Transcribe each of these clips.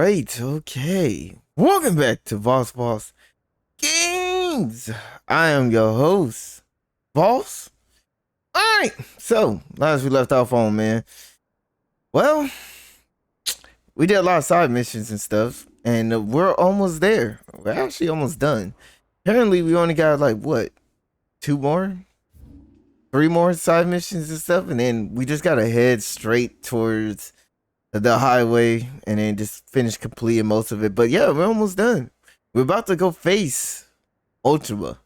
right, okay. Welcome back to Boss Games. I am your host, Boss. Alright, so last we left off on, man. Well, we did a lot of side missions and stuff, and we're almost there. We're actually almost done. Apparently, we only got like what, 3 more side missions and stuff, and then we just gotta head straight towards the highway and then just finish completing most of it. But yeah, we're almost done. We're about to go face Ultima.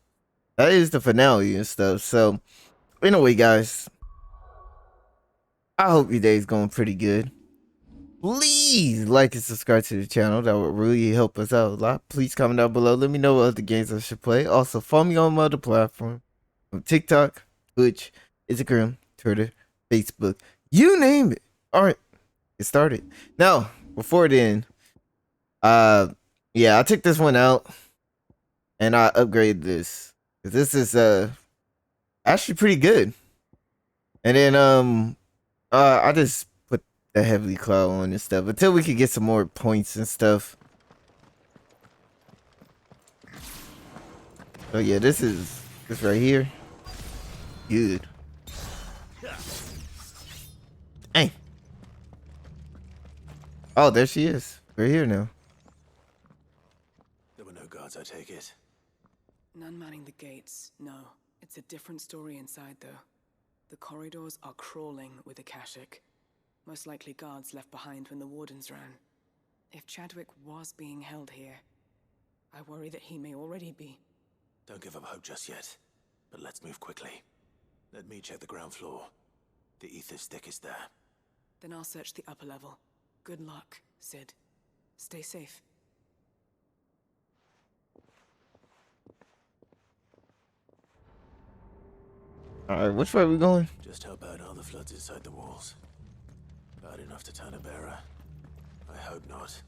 That is the finale and stuff. So anyway, guys, I hope your day's going pretty good. Please like and subscribe to the channel. That would really help us out a lot. Please comment down below. Let me know what other games I should play. Also, follow me on my other platform. From TikTok, Twitch, Instagram, Twitter, Facebook. You name it. Alright. It started. Now, before then, yeah, I took this one out and I upgraded this. This is actually pretty good. And then I just put the heavily cloud on and stuff until we could get some more points and stuff. So yeah, this right here. Good. Hey. Oh, there she is. We're here now. There were no guards, I take it. None manning the gates, no. It's a different story inside, though. The corridors are crawling with Akashic. Most likely guards left behind when the wardens ran. If Chadwick was being held here, I worry that he may already be. Don't give up hope just yet, but let's move quickly. Let me check the ground floor. The ether stick is there. Then I'll search the upper level. Good luck, Sid. Stay safe. Alright, which way are we going? Just how bad are the floods inside the walls? Bad enough to turn a bearer? I hope not.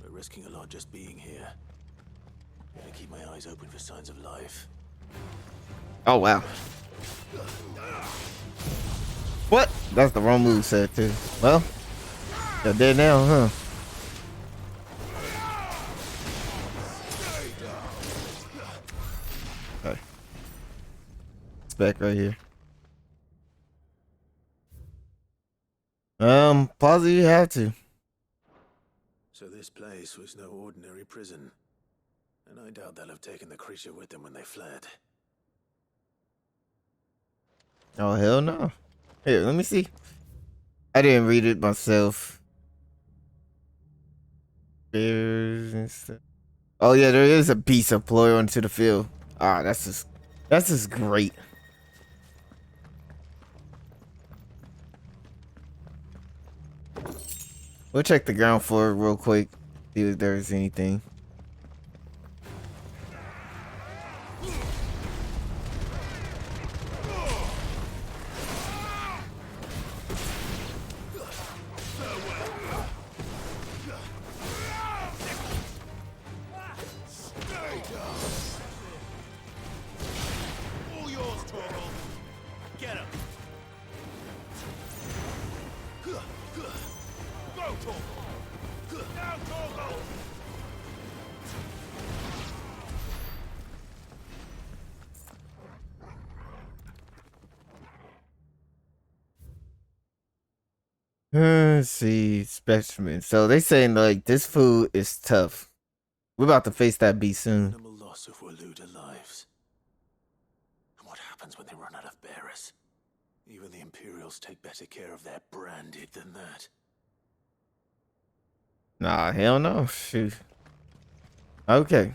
We're risking a lot just being here. Gotta keep my eyes open for signs of life. Oh, wow. What? That's the wrong move set, too. Well, they're dead now, huh? Okay. It's back right here. Pause if you have to. So this place was no ordinary prison. And I doubt they'll have taken the creature with them when they fled. Oh, hell no. Here, let me see. I didn't read it myself. Bears and stuff. Oh yeah, there is a piece of ploy onto the field. Ah, that's just great. We'll check the ground floor real quick. See if there's anything. Let's see, specimen. So they saying like this food is tough. We're about to face that beast soon. Minimal loss of Waluda lives. And what happens when they run out of bearers? Even the Imperials take better care of their branded than that. Nah, hell no. Shoot. Okay.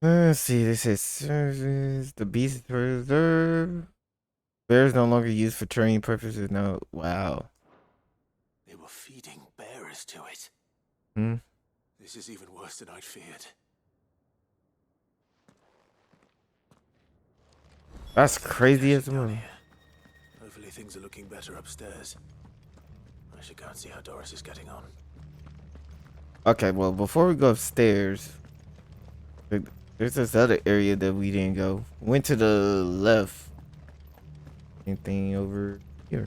Let's see, this is service. The beast preserve. Bears no longer used for training purposes. No, wow. They were feeding bearers to it. Hmm. This is even worse than I'd feared. That's crazy as well. Hopefully things are looking better upstairs. I should go and see how Doris is getting on. Okay, well, before we go upstairs, There's this other area that we didn't go. Went to the left. Anything over here?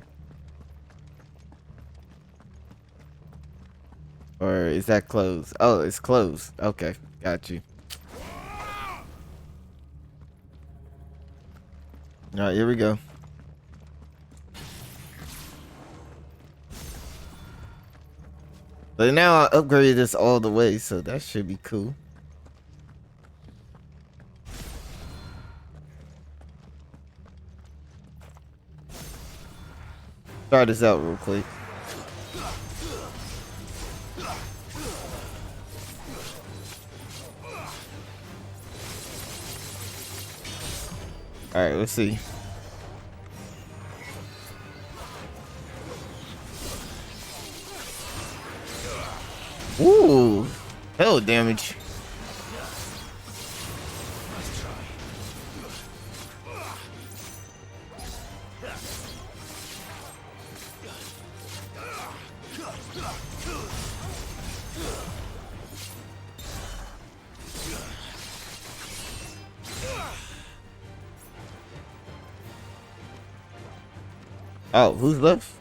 Or is that closed? Oh, it's closed. Okay, got you. All right, here we go. But now I upgraded this all the way, so that should be cool. Try this out real quick. All right, let's see. Ooh, hell damage. Oh, who's left?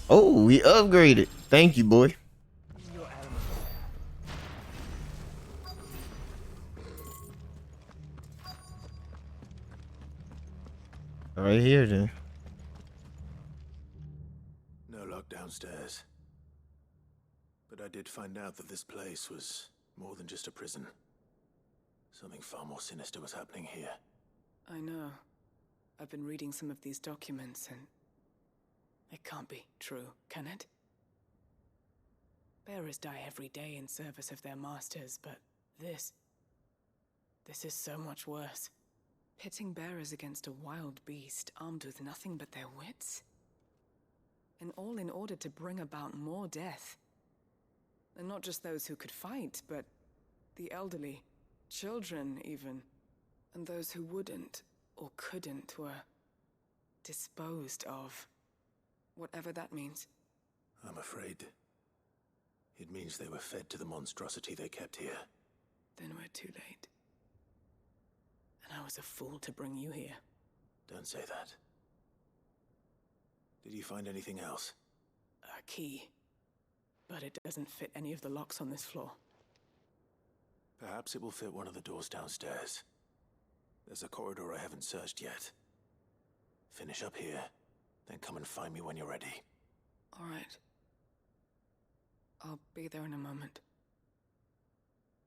Oh, we upgraded. Thank you, boy. Right here, then. No luck downstairs. But I did find out that this place was more than just a prison. Something far more sinister was happening here. I know. I've been reading some of these documents, and it can't be true, can it? Bearers die every day in service of their masters, but this is so much worse. Pitting bearers against a wild beast armed with nothing but their wits? And all in order to bring about more death. And not just those who could fight, but the elderly, children even, and those who wouldn't or couldn't were disposed of. Whatever that means. I'm afraid it means they were fed to the monstrosity they kept here. Then we're too late. And I was a fool to bring you here. Don't say that. Did you find anything else? A key. But it doesn't fit any of the locks on this floor. Perhaps it will fit one of the doors downstairs. There's a corridor I haven't searched yet. Finish up here, then come and find me when you're ready. All right. I'll be there in a moment.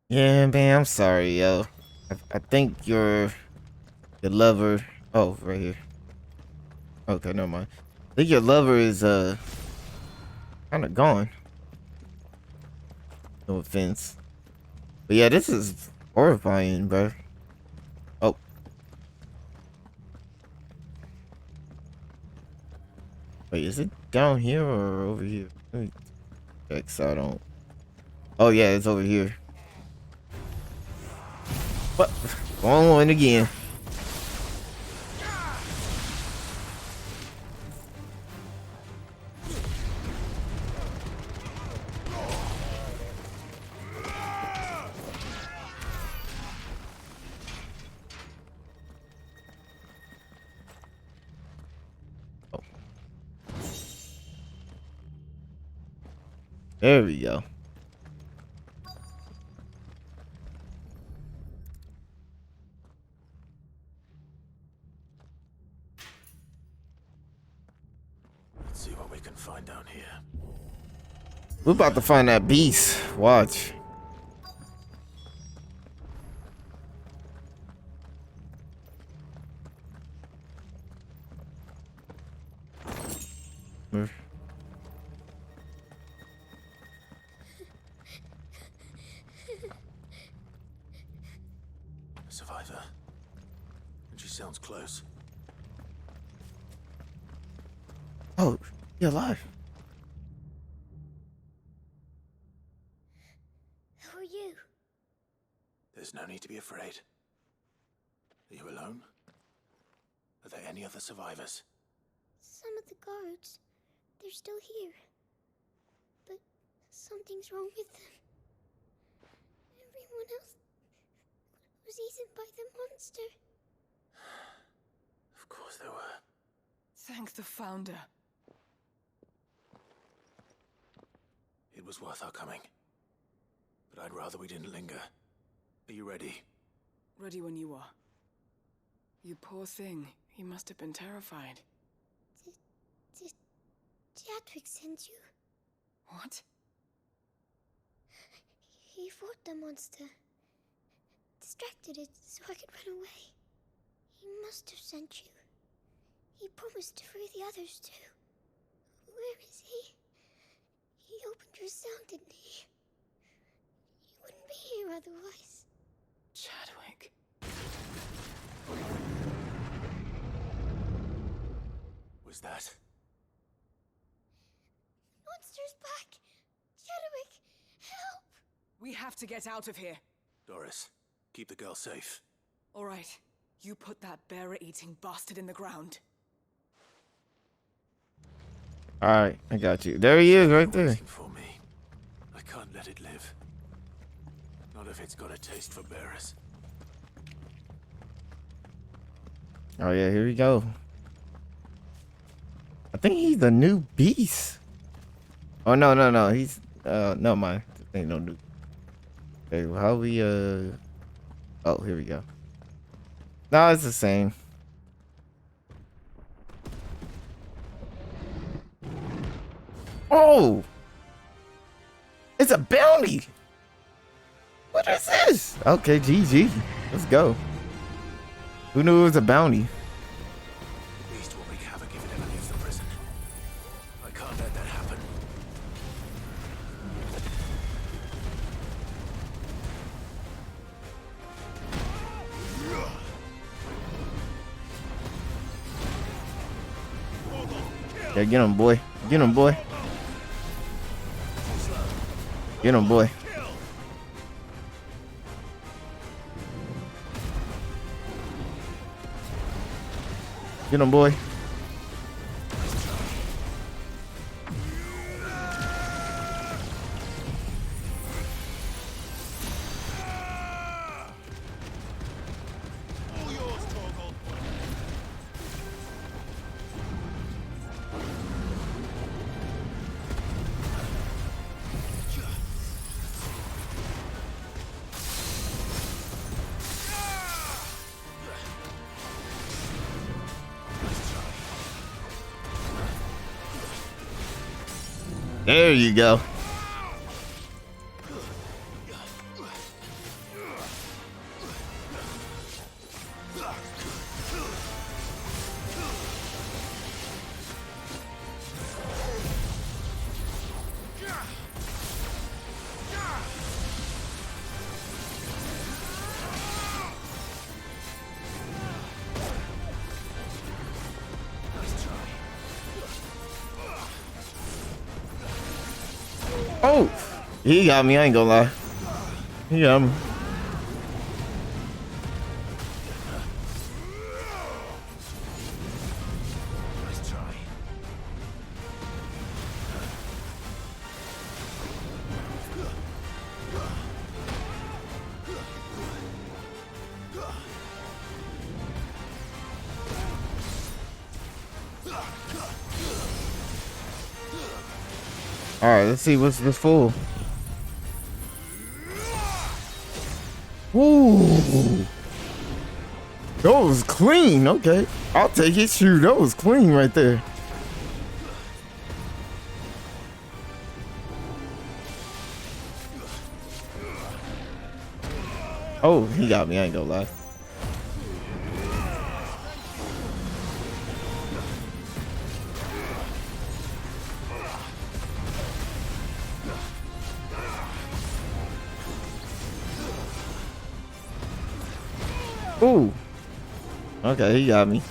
Yeah, man, I'm sorry, yo. I think your lover. Oh, right here. Okay, never mind. I think your lover is kind of gone. No offense, but yeah, this is horrifying, bro. Oh, wait, is it down here or over here? Let me check so I don't. Oh yeah, it's over here. What? Wrong one again. There we go. Let's see what we can find down here. We're about to find that beast. Watch. A survivor. And she sounds close. Oh, you're alive. Who are you? There's no need to be afraid. Are you alone? Are there any other survivors? Some of the guards. They're still here. But something's wrong with them. Everyone else eaten by the monster. Of course there were. Thank the Founder. It was worth our coming. But I'd rather we didn't linger. Are you ready? Ready when you are. You poor thing. He must have been terrified. Did Chadwick send you? What? He fought the monster. Distracted it so I could run away. He must have sent you. He promised to free the others too. Where is he? He opened your cell, didn't he? You wouldn't be here otherwise. Chadwick. Was that? Monster's back! Chadwick, help! We have to get out of here. Doris, keep the girl safe. All right. You put that bearer-eating bastard in the ground. All right, I got you. There he is, right there. Waiting for me. I can't let it live. Not if it's got a taste for bearers. Oh yeah, here we go. I think he's the new beast. Oh no, he's no mind. This ain't no new. Okay, well, how we oh, here we go. No, it's the same. Oh, it's a bounty. What is this? Okay, GG. Let's go. Who knew it was a bounty? The beast will wreak havoc if it ever leaves the prison. I can't let that happen. Yeah, get him, boy. Get him, boy. Get him, boy. Get him, boy. There you go. Oh, he got me. I ain't gonna lie. He got me. Nice try. All right, let's see what's this for. Ooh, that was clean. Okay, I'll take it. Shoot, that was clean right there. Oh, he got me. I ain't gonna lie. Ooh. Okay, he got me.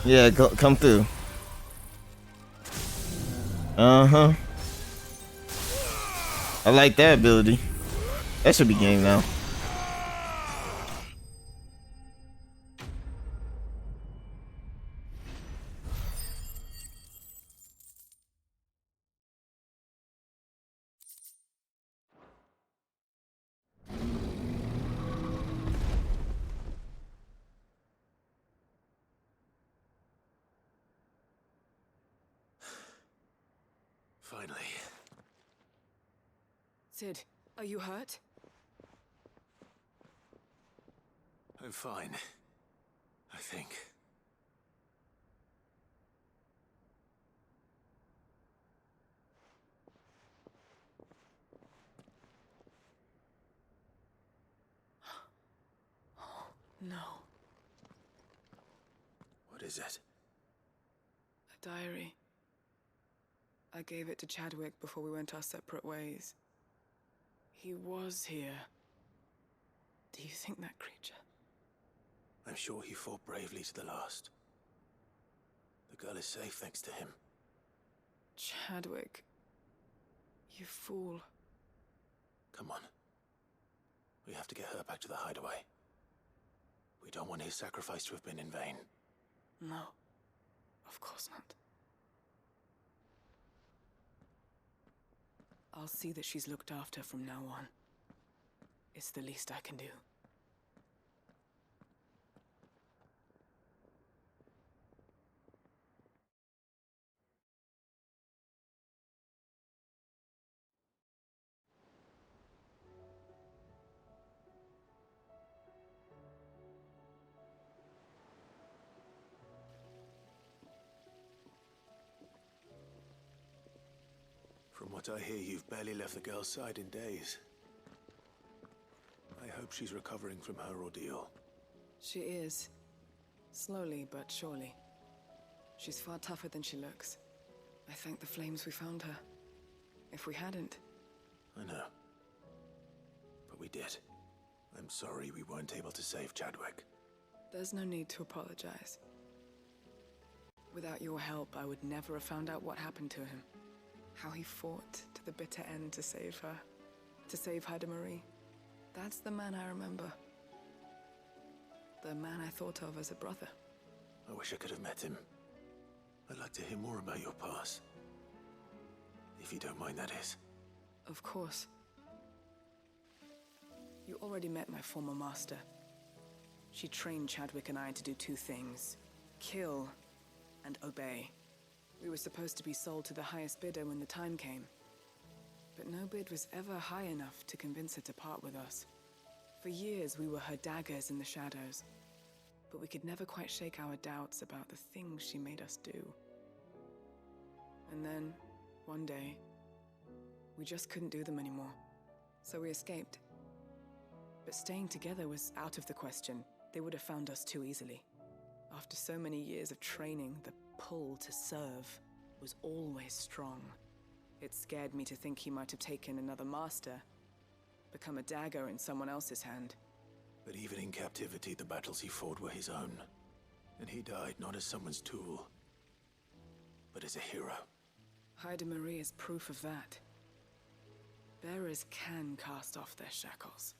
Yeah, come through. Uh-huh. I like that ability. That should be game now. Finally. Sid, are you hurt? I'm fine. I think. No. What is it? A diary. I gave it to Chadwick before we went our separate ways. He was here. Do you think that creature? I'm sure he fought bravely to the last. The girl is safe thanks to him. Chadwick. You fool. Come on. We have to get her back to the hideaway. We don't want his sacrifice to have been in vain. No. Of course not. I'll see that she's looked after from now on. It's the least I can do. From what I hear, you've barely left the girl's side in days. I hope she's recovering from her ordeal. She is. Slowly but surely. She's far tougher than she looks. I thank the flames we found her. If we hadn't... I know. But we did. I'm sorry we weren't able to save Chadwick. There's no need to apologize. Without your help, I would never have found out what happened to him. How he fought to the bitter end to save her. To save Haida Marie. That's the man I remember. The man I thought of as a brother. I wish I could have met him. I'd like to hear more about your past. If you don't mind, that is. Of course. You already met my former master. She trained Chadwick and I to do two things. Kill and obey. We were supposed to be sold to the highest bidder when the time came. But no bid was ever high enough to convince her to part with us. For years we were her daggers in the shadows. But we could never quite shake our doubts about the things she made us do. And then, one day, we just couldn't do them anymore. So we escaped. But staying together was out of the question. They would have found us too easily. After so many years of training, the pull to serve was always strong. It scared me to think he might have taken another master, become a dagger in someone else's hand. But even in captivity, the battles he fought were his own. And he died not as someone's tool, but as a hero. Haida Marie is proof of that. Bearers can cast off their shackles.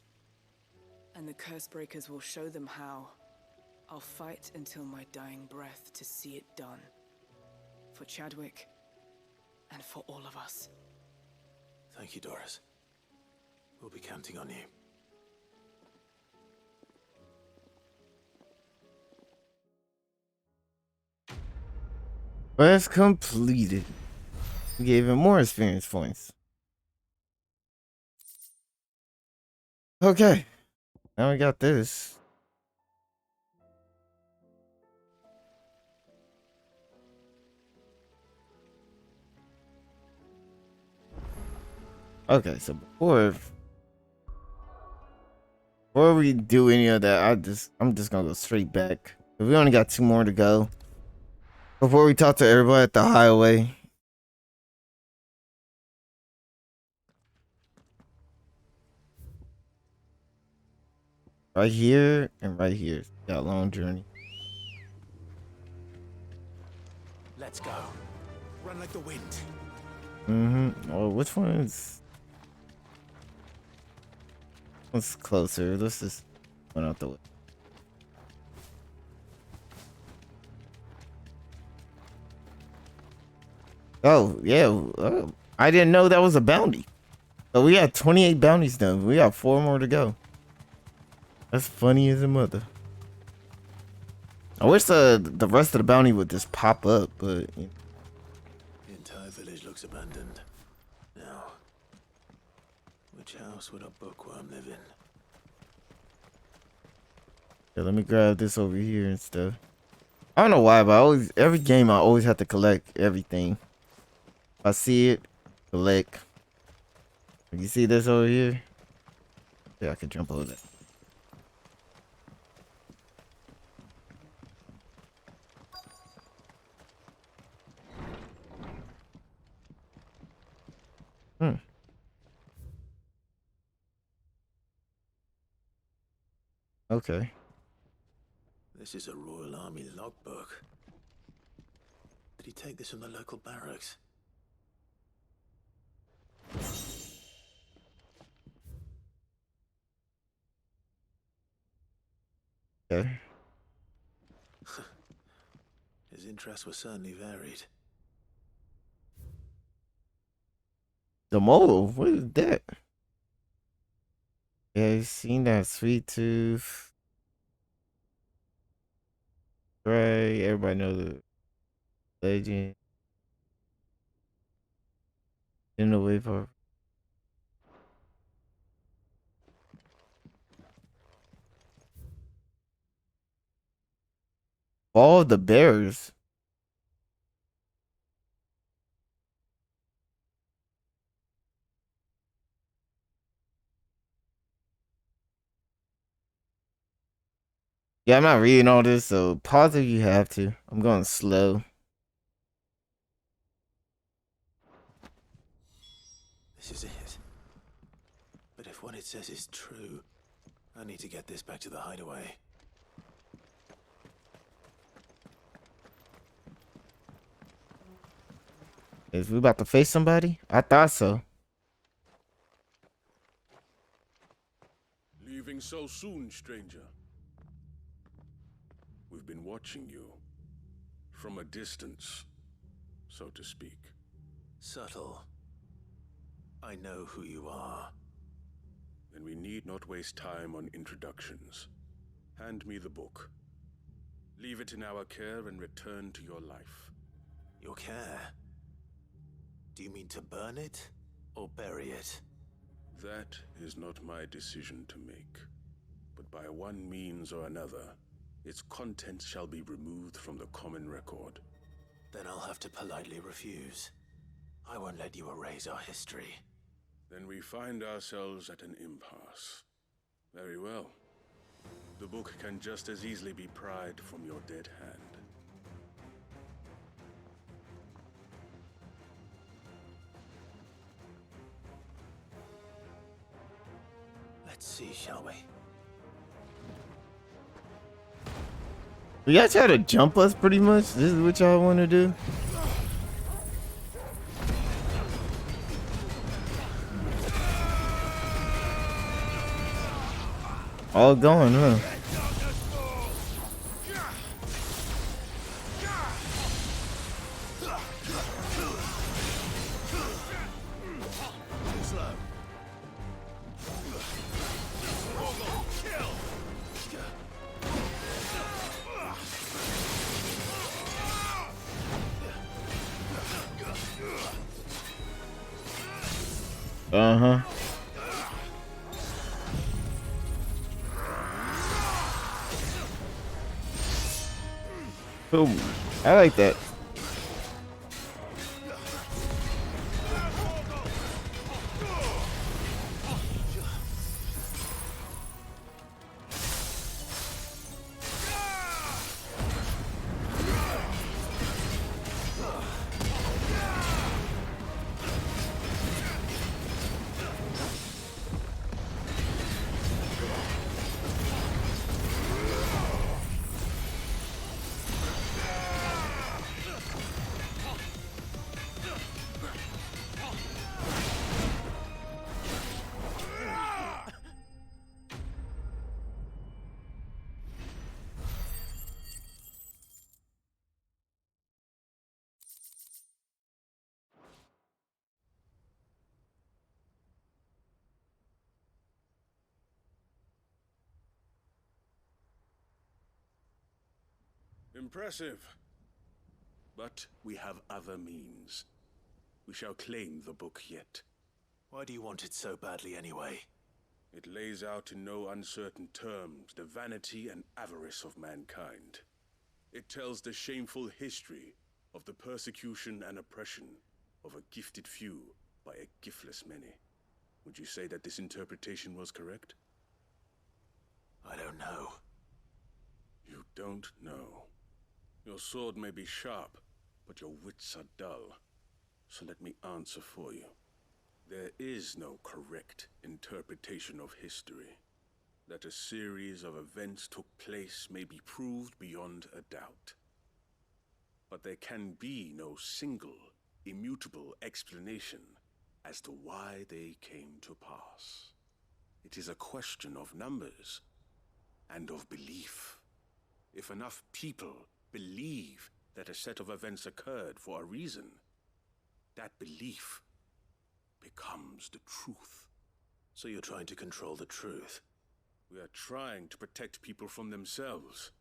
And the Cursebreakers will show them how. I'll fight until my dying breath to see it done. For Chadwick, and for all of us. Thank you, Doris. We'll be counting on you. Quest completed. We gave him more experience points. Okay. Now we got this. Okay, so before we do any of that, I'm just gonna go straight back. We only got 2 more to go. Before we talk to everybody at the highway. Right here and right here. Got a long journey. Let's go. Run like the wind. Oh, which one is... What's closer? Let's just run out the way. Oh, yeah. I didn't know that was a bounty. So we got 28 bounties done. We got 4 more to go. That's funny as a mother. I wish the rest of the bounty would just pop up, but... The entire village looks abandoned. Which house would a bookworm live in? Yeah, let me grab this over here and stuff. I don't know why, but every game I always have to collect everything. If I see it, collect. You see this over here? Yeah, I can jump over that. Okay. This is a Royal Army logbook. Did he take this from the local barracks? Okay. His interests were certainly varied. The mole, what is that? Yeah, you seen that sweet tooth. Right, everybody knows the legend. In the way for all the bears. Yeah, I'm not reading all this, so pause if you have to. I'm going slow. This is it. But if what it says is true, I need to get this back to the hideaway. Is we about to face somebody? I thought so. Leaving so soon, stranger. We've been watching you. From a distance, so to speak. Subtle. I know who you are. Then we need not waste time on introductions. Hand me the book. Leave it in our care and return to your life. Your care? Do you mean to burn it or bury it? That is not my decision to make. But by one means or another, its contents shall be removed from the common record. Then I'll have to politely refuse. I won't let you erase our history. Then we find ourselves at an impasse. Very well. The book can just as easily be pried from your dead hand. Let's see, shall we? Y'all try to jump us pretty much? This is what y'all want to do? All going, huh? Uh-huh. Boom. I like that. Impressive. But we have other means. We shall claim the book yet. Why do you want it so badly anyway? It lays out in no uncertain terms the vanity and avarice of mankind. It tells the shameful history of the persecution and oppression of a gifted few by a giftless many. Would you say that this interpretation was correct? I don't know. You don't know. Your sword may be sharp, but your wits are dull. So let me answer for you. There is no correct interpretation of history. That a series of events took place may be proved beyond a doubt. But there can be no single, immutable explanation as to why they came to pass. It is a question of numbers and of belief. If enough people believe that a set of events occurred for a reason, that belief becomes the truth. So you're trying to control the truth? We are trying to protect people from themselves,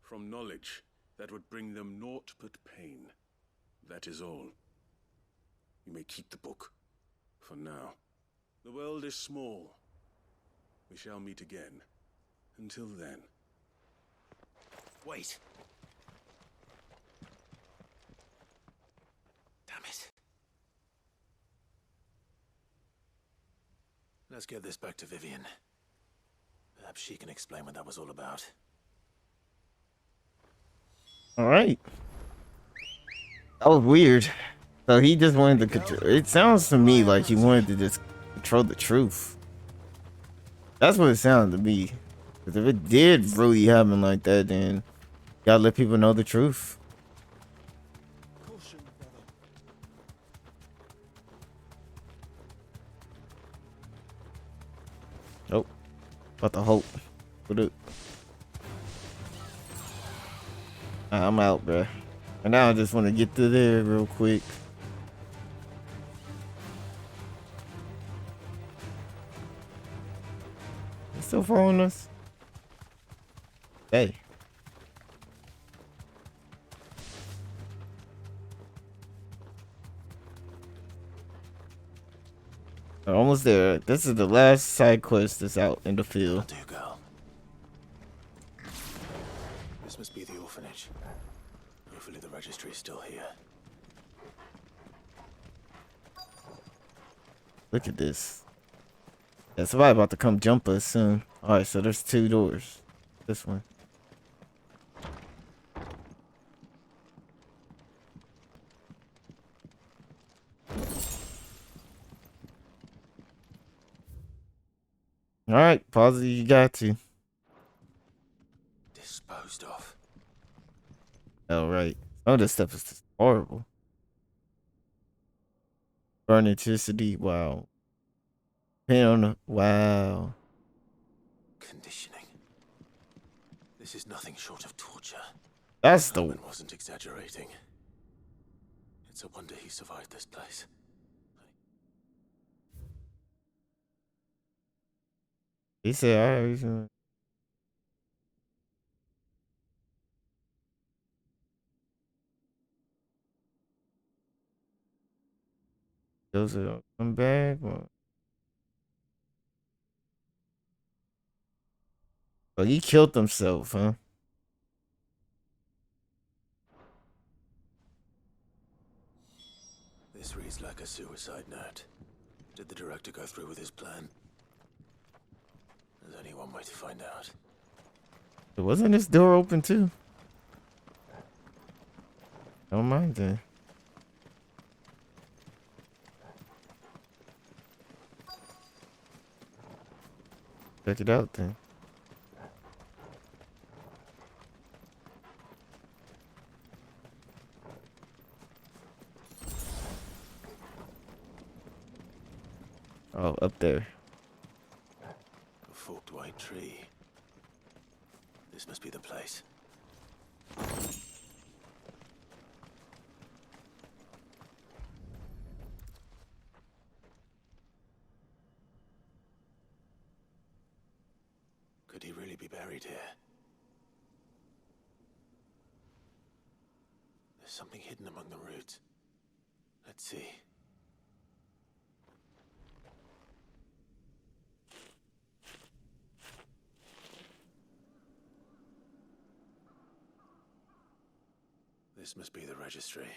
from knowledge that would bring them naught but pain. That is all. You may keep the book, for now. The world is small. We shall meet again. Until then. Wait! Damn it. Let's get this back to Vivian. Perhaps she can explain what that was all about. All right. That was weird. So he just wanted to control. It sounds to me like he wanted to just control the truth. That's what it sounded to me. Because if it did really happen like that, then you gotta let people know the truth. Oh, about to hope. What up? I'm out, bruh. And now I just want to get to there real quick. You still following us? Hey. We're almost there. This is the last side quest that's out in the field. That'll do, girl. This must be the orphanage. Hopefully the registry is still here. Look at this. Yeah, somebody about to come jump us soon. Alright, so there's 2 doors. This one. Alright, pause it, you got to. Disposed of. Alright. Oh, this stuff is just horrible. Burnicity, wow. Pain on the, wow. Conditioning. This is nothing short of torture. That's the, Norman wasn't exaggerating. It's a wonder he survived this place. he said, alright. Those are come back. Or... Oh, he killed himself, huh? This reads like a suicide note. Did the director go through with his plan? There's only one way to find out. Wasn't this door open too? Don't mind then. Check it out then. Oh, up there. A forked white tree. This must be the place. Could he really be buried here? There's something hidden among the roots. Let's see. This must be the registry.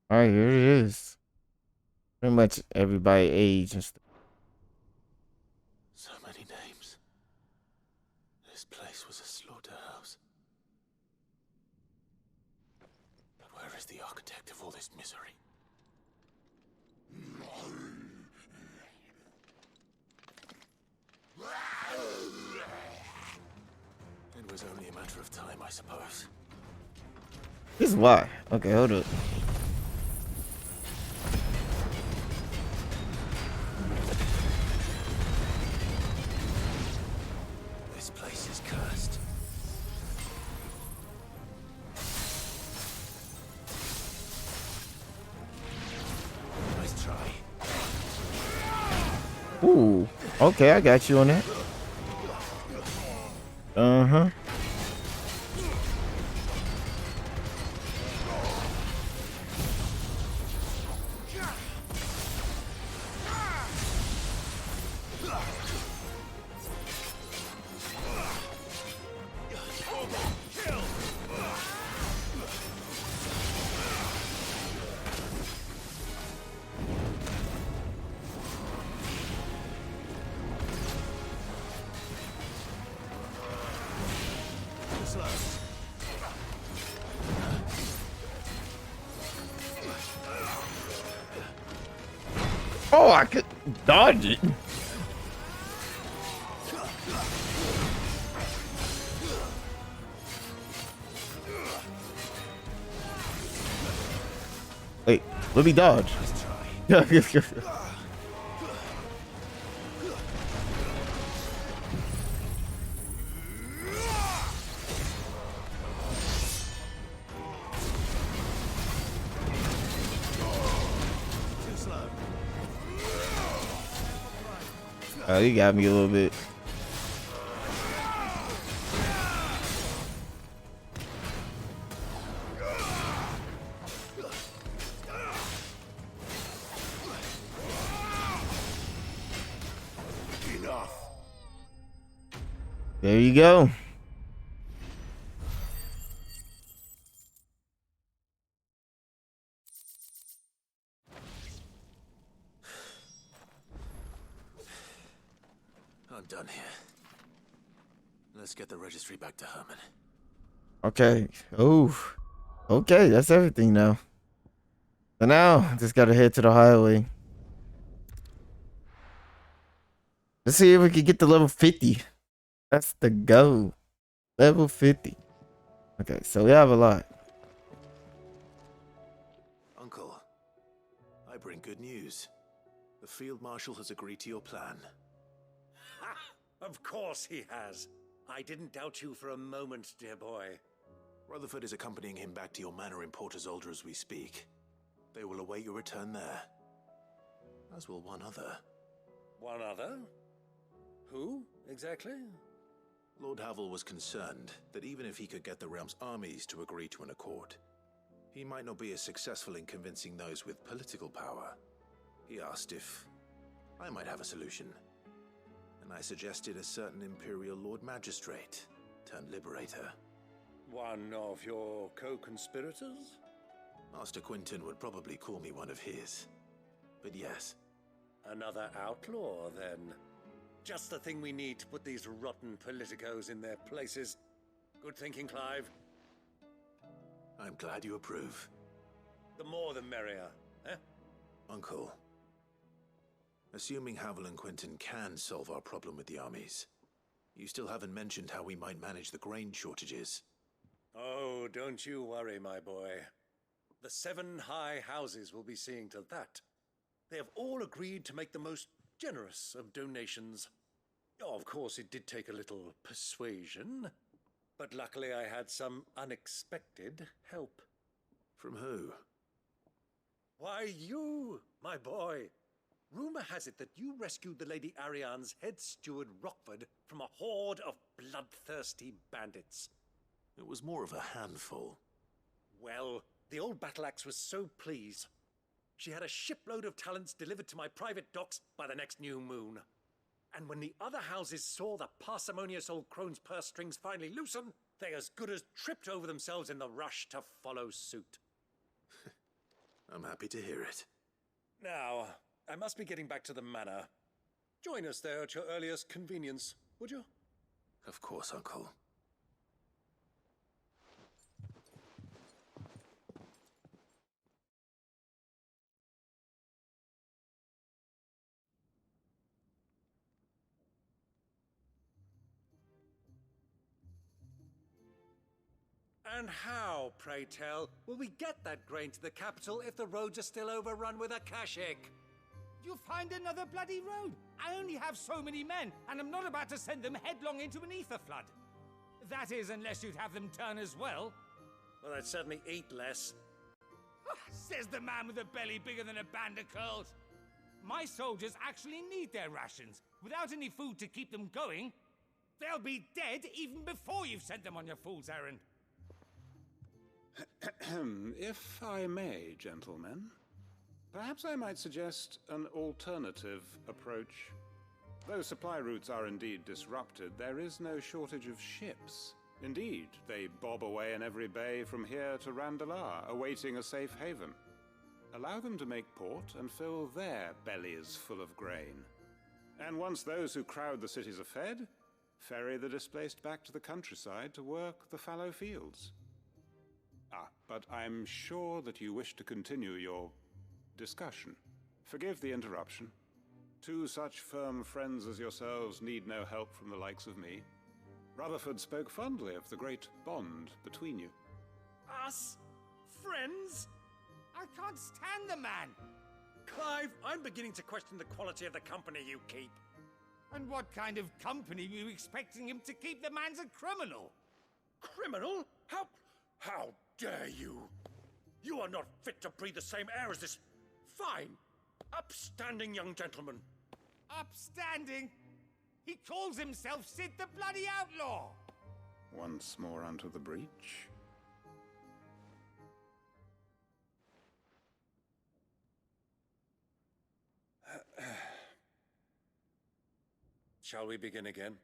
All right, here it is. Pretty much everybody age and stuff. So many names. This place was a slaughterhouse. But where is the architect of all this misery? It was only a matter of time, I suppose. This is why. Okay, hold up. This place is cursed. Nice try. Ooh. Okay, I got you on that. Uh-huh. Oh, I could dodge it. Wait, let me dodge. Oh, you got me a little bit. There you go. I'm done here. Let's get the registry back to Herman. Okay. Oh. Okay, that's everything now. So now, just gotta head to the highway. Let's see if we can get to level 50. That's the goal. Level 50. Okay, so we have a lot. Uncle, I bring good news. The Field Marshal has agreed to your plan. Ha! Of course he has. I didn't doubt you for a moment, dear boy. Rutherford is accompanying him back to your manor in Port Isolde as we speak. They will await your return there. As will one other. One other? Who, exactly? Lord Havel was concerned that even if he could get the realm's armies to agree to an accord, he might not be as successful in convincing those with political power. He asked if I might have a solution, and I suggested a certain Imperial Lord Magistrate turned Liberator. One of your co-conspirators? Master Quinton would probably call me one of his. But yes. Another outlaw, then. Just the thing we need to put these rotten politicos in their places. Good thinking, Clive. I'm glad you approve. The more the merrier, eh? Uncle, assuming Havel and Quinton can solve our problem with the armies, you still haven't mentioned how we might manage the grain shortages. Oh, don't you worry, my boy. The 7 high houses will be seeing to that. They have all agreed to make the most generous of donations. Oh, of course, it did take a little persuasion, but luckily I had some unexpected help. From who? Why, you, my boy. Rumor has it that you rescued the Lady Ariane's head steward Rockford from a horde of bloodthirsty bandits. It was more of a handful. Well, the old battle axe was so pleased. She had a shipload of talents delivered to my private docks by the next new moon. And when the other houses saw the parsimonious old crone's purse strings finally loosen, they as good as tripped over themselves in the rush to follow suit. I'm happy to hear it. Now, I must be getting back to the manor. Join us there at your earliest convenience, would you? Of course, Uncle. And how, pray tell, will we get that grain to the capital if the roads are still overrun with Akashic? You'll find another bloody road. I only have so many men, and I'm not about to send them headlong into an ether flood. That is, unless you'd have them turn as well. Well, I'd certainly eat less. Says the man with a belly bigger than a band of curls. My soldiers actually need their rations. Without any food to keep them going, they'll be dead even before you've sent them on your fool's errand. If I may, gentlemen, perhaps I might suggest an alternative approach. Though supply routes are indeed disrupted, there is no shortage of ships. Indeed, they bob away in every bay from here to Randalar, awaiting a safe haven. Allow them to make port and fill their bellies full of grain. And once those who crowd the cities are fed, ferry the displaced back to the countryside to work the fallow fields. But I'm sure that you wish to continue your discussion. Forgive the interruption. Two such firm friends as yourselves need no help from the likes of me. Rutherford spoke fondly of the great bond between you. Us? Friends? I can't stand the man. Clive, I'm beginning to question the quality of the company you keep. And what kind of company were you expecting him to keep? The man's a criminal. Criminal? How dare you? You are not fit to breathe the same air as this fine, upstanding young gentleman. Upstanding? He calls himself Sid the Bloody Outlaw. Once more onto the breach. Shall we begin again?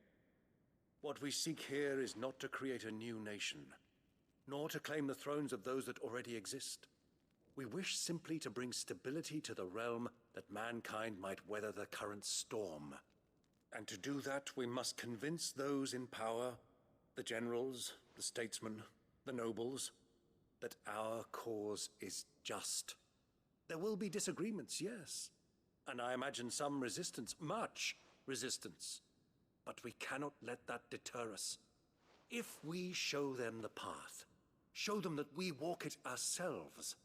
What we seek here is not to create a new nation, nor to claim the thrones of those that already exist. We wish simply to bring stability to the realm that mankind might weather the current storm. And to do that, we must convince those in power, the generals, the statesmen, the nobles, that our cause is just. There will be disagreements, yes, and I imagine some resistance, much resistance. But we cannot let that deter us. If we show them the path, show them that we walk it ourselves,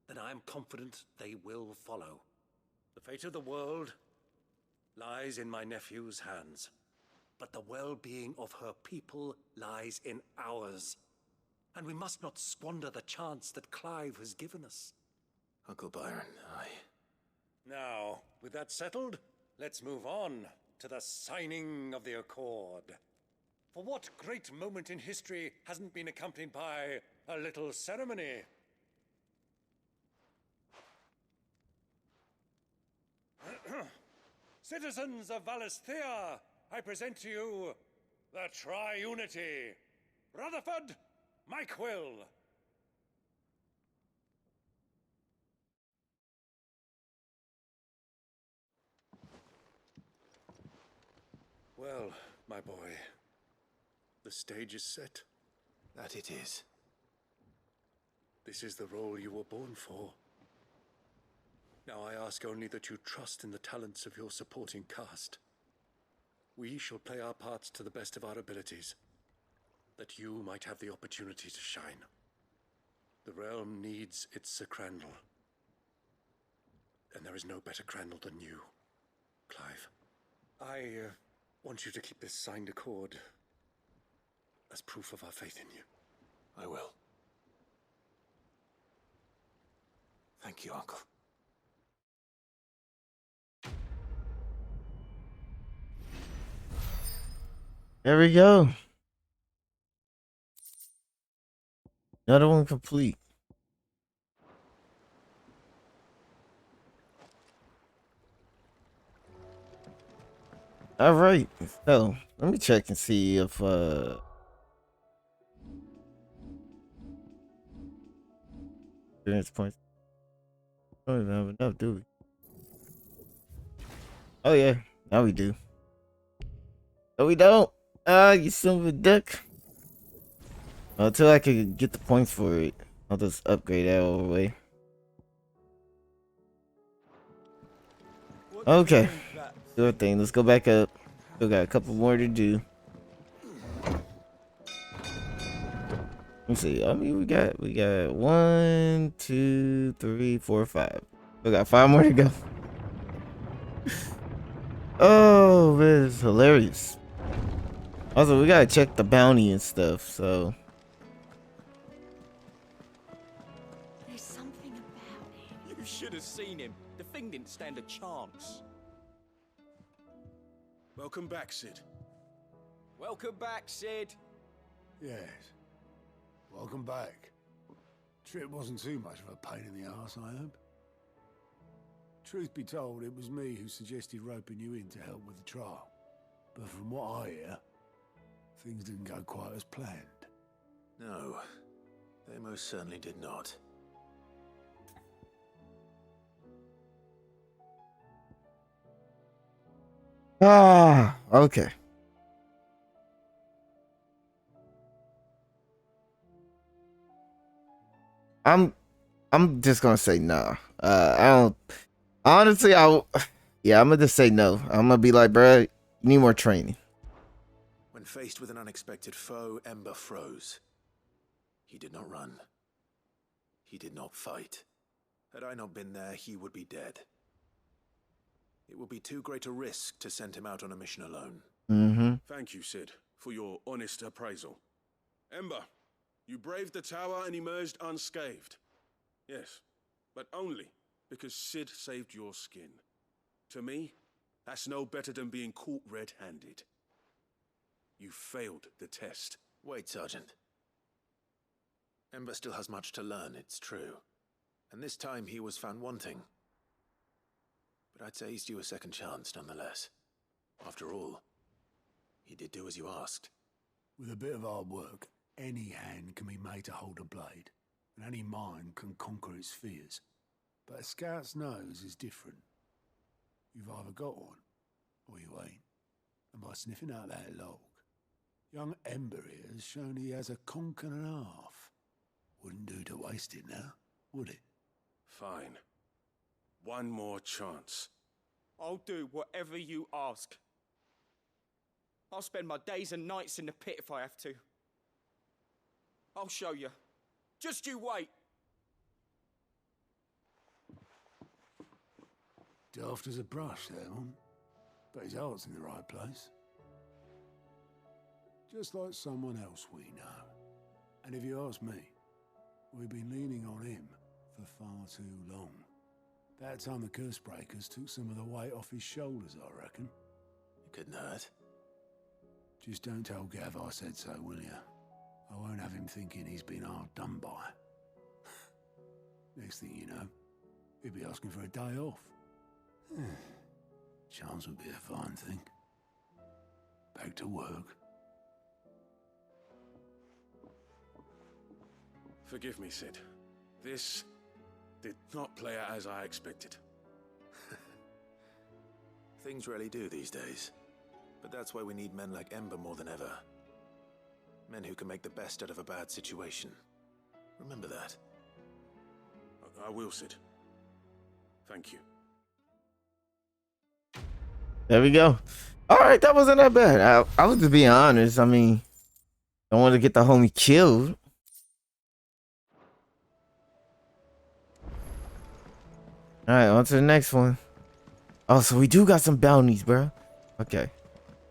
then I am confident they will follow. The fate of the world lies in my nephew's hands, but the well-being of her people lies in ours. And we must not squander the chance that Clive has given us. Uncle Byron, Now, with that settled, let's move on to the signing of the Accord. For what great moment in history hasn't been accompanied by a little ceremony? Citizens of Valisthea, I present to you the Triunity. Rutherford, Mike Will. Well, my boy, the stage is set. that it is. This is the role you were born for. Now I ask only that you trust in the talents of your supporting cast. We shall play our parts to the best of our abilities, that you might have the opportunity to shine. The realm needs its Sir Crandall, and there is no better Crandall than you, Clive. I want you to keep this signed accord as proof of our faith in you. I will. Thank you, Uncle. There we go. Another one complete. All right. So let me check and see if experience points. We don't even have enough, do we? Oh yeah, now we do. No, we don't. Ah, you son of a duck. Until I can get the points for it, I'll just upgrade that all the way. Okay, do our thing. Let's go back up. Still got a couple more to do. Let me see. I mean, we got 1, 2, 3, 4, 5. We got 5 more to go. Oh man, it's hilarious. Also, we gotta check the bounty and stuff. So. There's something about him. You should have seen him. The thing didn't stand a chance. Welcome back, Sid. Welcome back, Sid. Yes. Welcome back. Trip wasn't too much of a pain in the arse, I hope. Truth be told, it was me who suggested roping you in to help with the trial. But from what I hear, things didn't go quite as planned. No, they most certainly did not. Ah, okay. I'm just gonna say nah. I don't. Honestly, yeah, I'm gonna just say no. I'm gonna be like, bruh, you need more training. When faced with an unexpected foe, Ember froze. He did not run. He did not fight. Had I not been there, he would be dead. It would be too great a risk to send him out on a mission alone. Mm-hmm. Thank you, Sid, for your honest appraisal. Ember, you braved the tower and emerged unscathed. Yes, but only because Sid saved your skin. To me, that's no better than being caught red-handed. You failed the test. Wait, Sergeant. Ember still has much to learn, it's true. And this time he was found wanting. But I'd say he's due a second chance, nonetheless. After all, he did do as you asked. With a bit of hard work, any hand can be made to hold a blade, and any mind can conquer its fears. But a scout's nose is different. You've either got one, or you ain't. And by sniffing out that log, young Ember here has shown he has a conk and a half. Wouldn't do to waste it now, would it? Fine. One more chance. I'll do whatever you ask. I'll spend my days and nights in the pit if I have to. I'll show you. Just you wait. Daft as a brush there, man. But his heart's in the right place. Just like someone else we know. And if you ask me, we've been leaning on him for far too long. That time the curse breakers took some of the weight off his shoulders, I reckon. It couldn't hurt. Just don't tell Gav I said so, will you? I won't have him thinking he's been hard done by. Next thing you know, he'll be asking for a day off. Chance would be a fine thing. Back to work. Forgive me, Sid. This did not play out as I expected. Things really do these days. But that's why we need men like Ember more than ever. Men who can make the best out of a bad situation. Remember that. I will, Sid. Thank you. There we go. All right, that wasn't that bad. I was just being honest. I mean, don't want to get the homie killed. All right, on to the next one. Oh, so we do got some bounties, bro. Okay.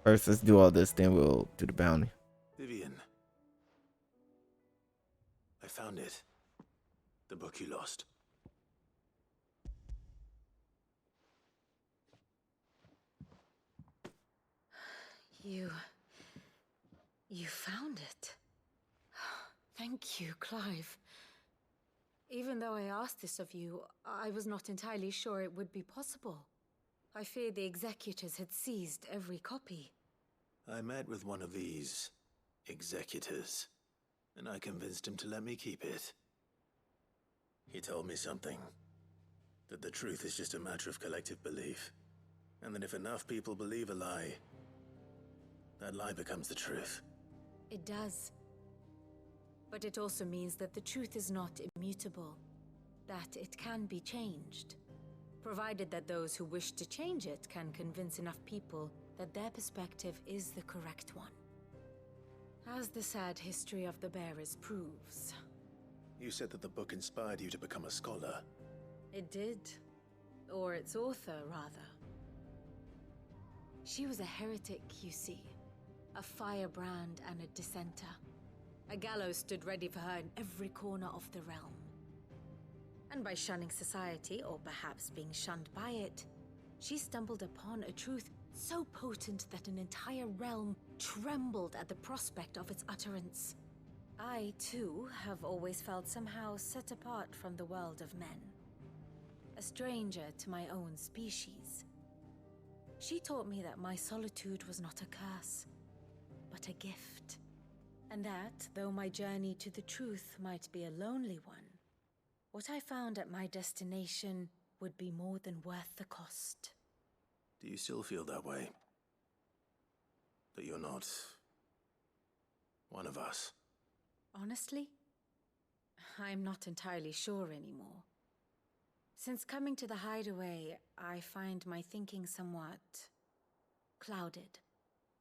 First, let's do all this, then we'll do the bounty. Vivian. I found it. The book you lost. You found it. Thank you, Clive. Even though I asked this of you, I was not entirely sure it would be possible. I fear the executors had seized every copy. I met with one of these executors, and I convinced him to let me keep it. He told me something. That the truth is just a matter of collective belief. And that if enough people believe a lie, that lie becomes the truth. It does. But it also means that the truth is not immutable. That it can be changed. Provided that those who wish to change it can convince enough people that their perspective is the correct one. As the sad history of the Bearers proves. You said that the book inspired you to become a scholar. It did. Or its author, rather. She was a heretic, you see. A firebrand and a dissenter. A gallows stood ready for her in every corner of the realm. And by shunning society, or perhaps being shunned by it, she stumbled upon a truth so potent that an entire realm trembled at the prospect of its utterance. I, too, have always felt somehow set apart from the world of men. A stranger to my own species. She taught me that my solitude was not a curse, but a gift. And that, though my journey to the truth might be a lonely one, what I found at my destination would be more than worth the cost. Do you still feel that way? That you're not one of us? Honestly, I'm not entirely sure anymore. Since coming to the hideaway, I find my thinking somewhat clouded.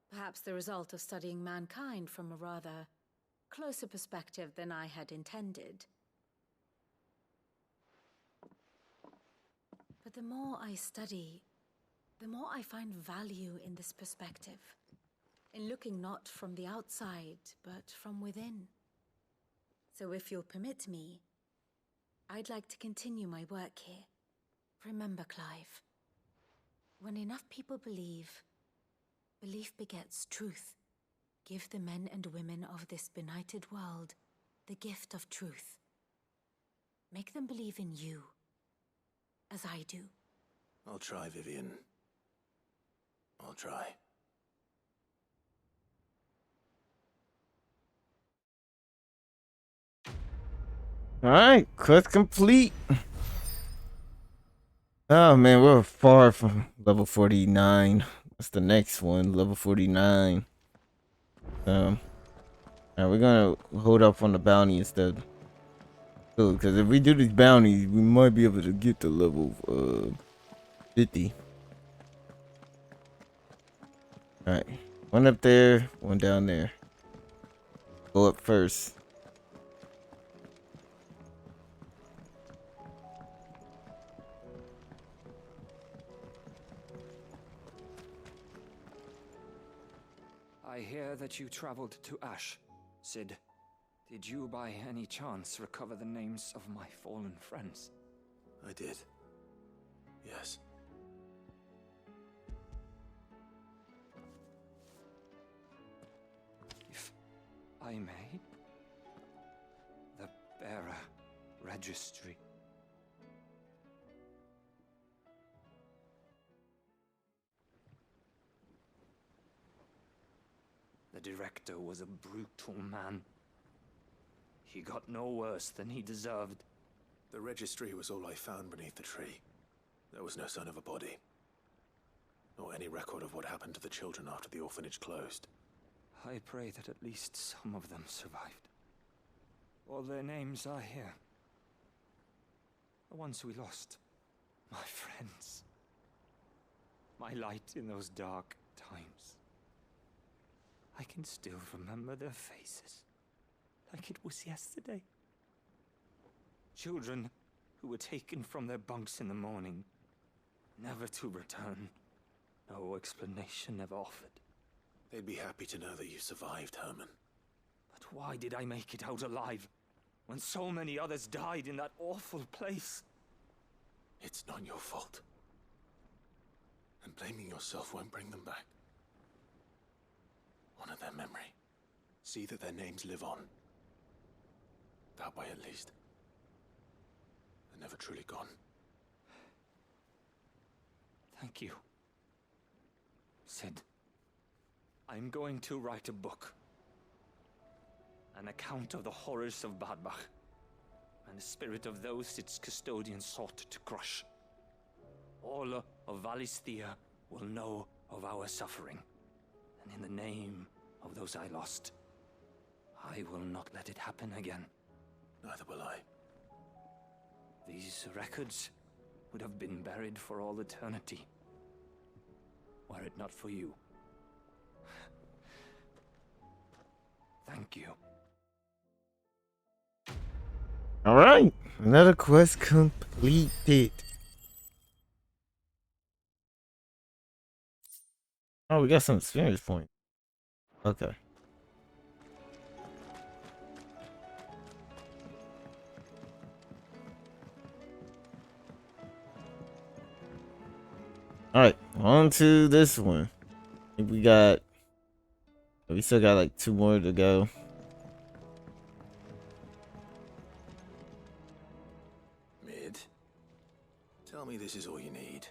Perhaps the result of studying mankind from a rather closer perspective than I had intended. But the more I study, the more I find value in this perspective. In looking not from the outside, but from within. So if you'll permit me, I'd like to continue my work here. Remember, Clive, when enough people believe, belief begets truth. Give the men and women of this benighted world the gift of truth. Make them believe in you, as I do. I'll try, Vivian. I'll try. Alright, quest complete. Oh man, we're far from level 49. What's the next one? Level 49. Alright, we're gonna hold up on the bounty instead. Because if we do these bounties, we might be able to get to level 50. Alright, one up there, one down there. Go up first. I hear that you traveled to Ash, Sid. Did you by any chance recover the names of my fallen friends? I did. Yes. If I may? The Bearer Registry. The director was a brutal man. He got no worse than he deserved. The registry was all I found beneath the tree. There was no sign of a body. Nor any record of what happened to the children after the orphanage closed. I pray that at least some of them survived. All their names are here. The ones we lost. My friends. My light in those dark times. I can still remember their faces. Like it was yesterday. Children who were taken from their bunks in the morning, never to return. No explanation ever offered. They'd be happy to know that you survived, Herman. But why did I make it out alive, when so many others died in that awful place? It's not your fault. And blaming yourself won't bring them back. Honor their memory. See that their names live on. That way, at least. They're never truly gone. Thank you. Sid, I'm going to write a book. An account of the horrors of Badbach, and the spirit of those its custodians sought to crush. All of Valisthea will know of our suffering, and in the name of those I lost, I will not let it happen again. Neither will I. These records would have been buried for all eternity, were it not for you. Thank you. All right, another quest completed. Oh, we got some experience points. Okay. All right, on to this one. I think we still got like 2 more to go. Mid, tell me this is all you need.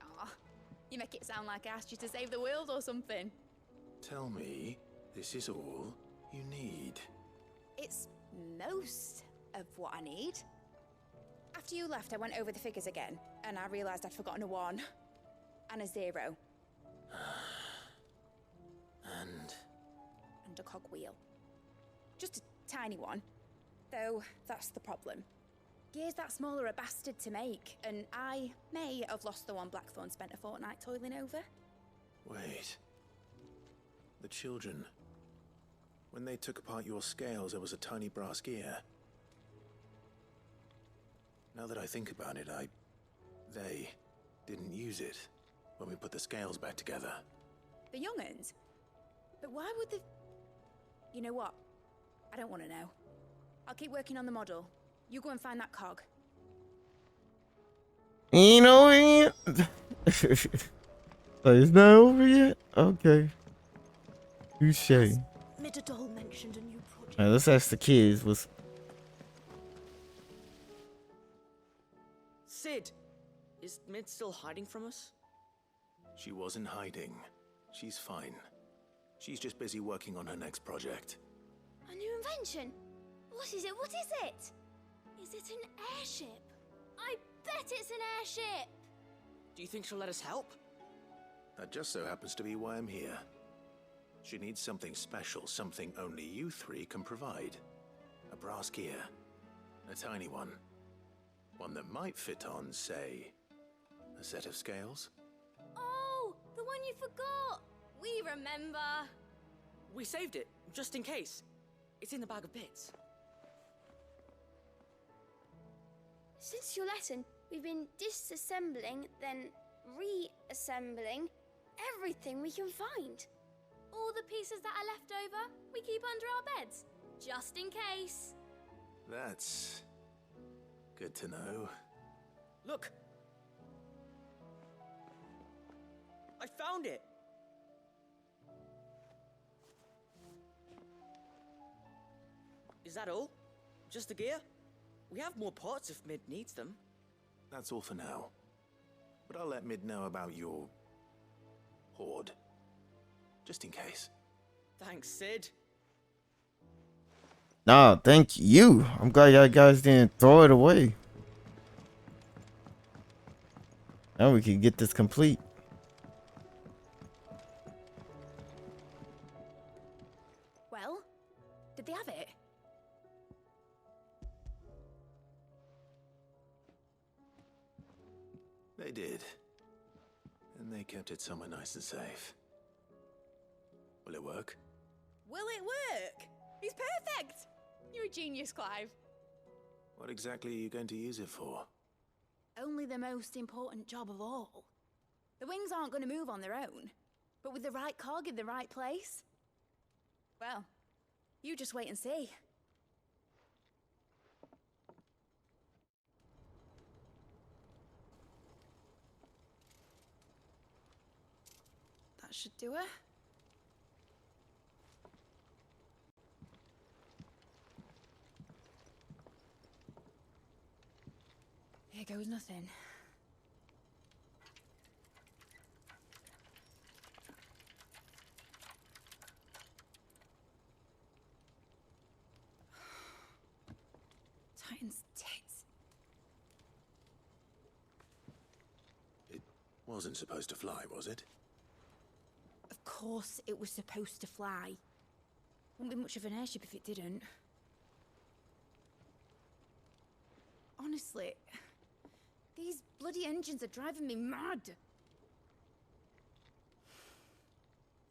Aw, you make it sound like I asked you to save the world or something. Tell me this is all you need. It's most of what I need. After you left, I went over the figures again, and I realized I'd forgotten a 1 and a 0. And a cogwheel. Just a tiny one. Though, that's the problem. Gears that small are a bastard to make, and I may have lost the one Blackthorn spent a fortnight toiling over. Wait. The children. When they took apart your scales, there was a tiny brass gear. Now that I think about it, they didn't use it when we put the scales back together. The young'uns? But why would the... You know what? I don't want to know. I'll keep working on the model. You go and find that cog. Ain't over yet? Oh, it's not over yet? Okay. Touche. Midadol mentioned a new project. Alright, let's ask the kids what's... Sid, is Mid still hiding from us? She wasn't hiding. She's fine. She's just busy working on her next project. A new invention? What is it? What is it? Is it an airship? I bet it's an airship! Do you think she'll let us help? That just so happens to be why I'm here. She needs something special, something only you 3 can provide. A brass gear. A tiny one. One that might fit on, say, a set of scales? Oh, the one you forgot! We remember! We saved it, just in case. It's in the bag of bits. Since your lesson, we've been disassembling, then reassembling everything we can find. All the pieces that are left over, we keep under our beds, just in case. That's good to know. Look! I found it! Is that all? Just the gear? We have more parts if Mid needs them. That's all for now. But I'll let Mid know about your hoard. Just in case. Thanks, Sid. Nah, thank you. I'm glad y'all guys didn't throw it away. Now we can get this complete. Well, did they have it? They did. And they kept it somewhere nice and safe. Will it work? Will it work? He's perfect! You're a genius, Clive. What exactly are you going to use it for? Only the most important job of all. The wings aren't going to move on their own, but with the right cog in the right place. Well, you just wait and see. That should do it. nothing. Titan's tits. It wasn't supposed to fly, was it? Of course it was supposed to fly. Wouldn't be much of an airship if it didn't. Honestly, these bloody engines are driving me mad.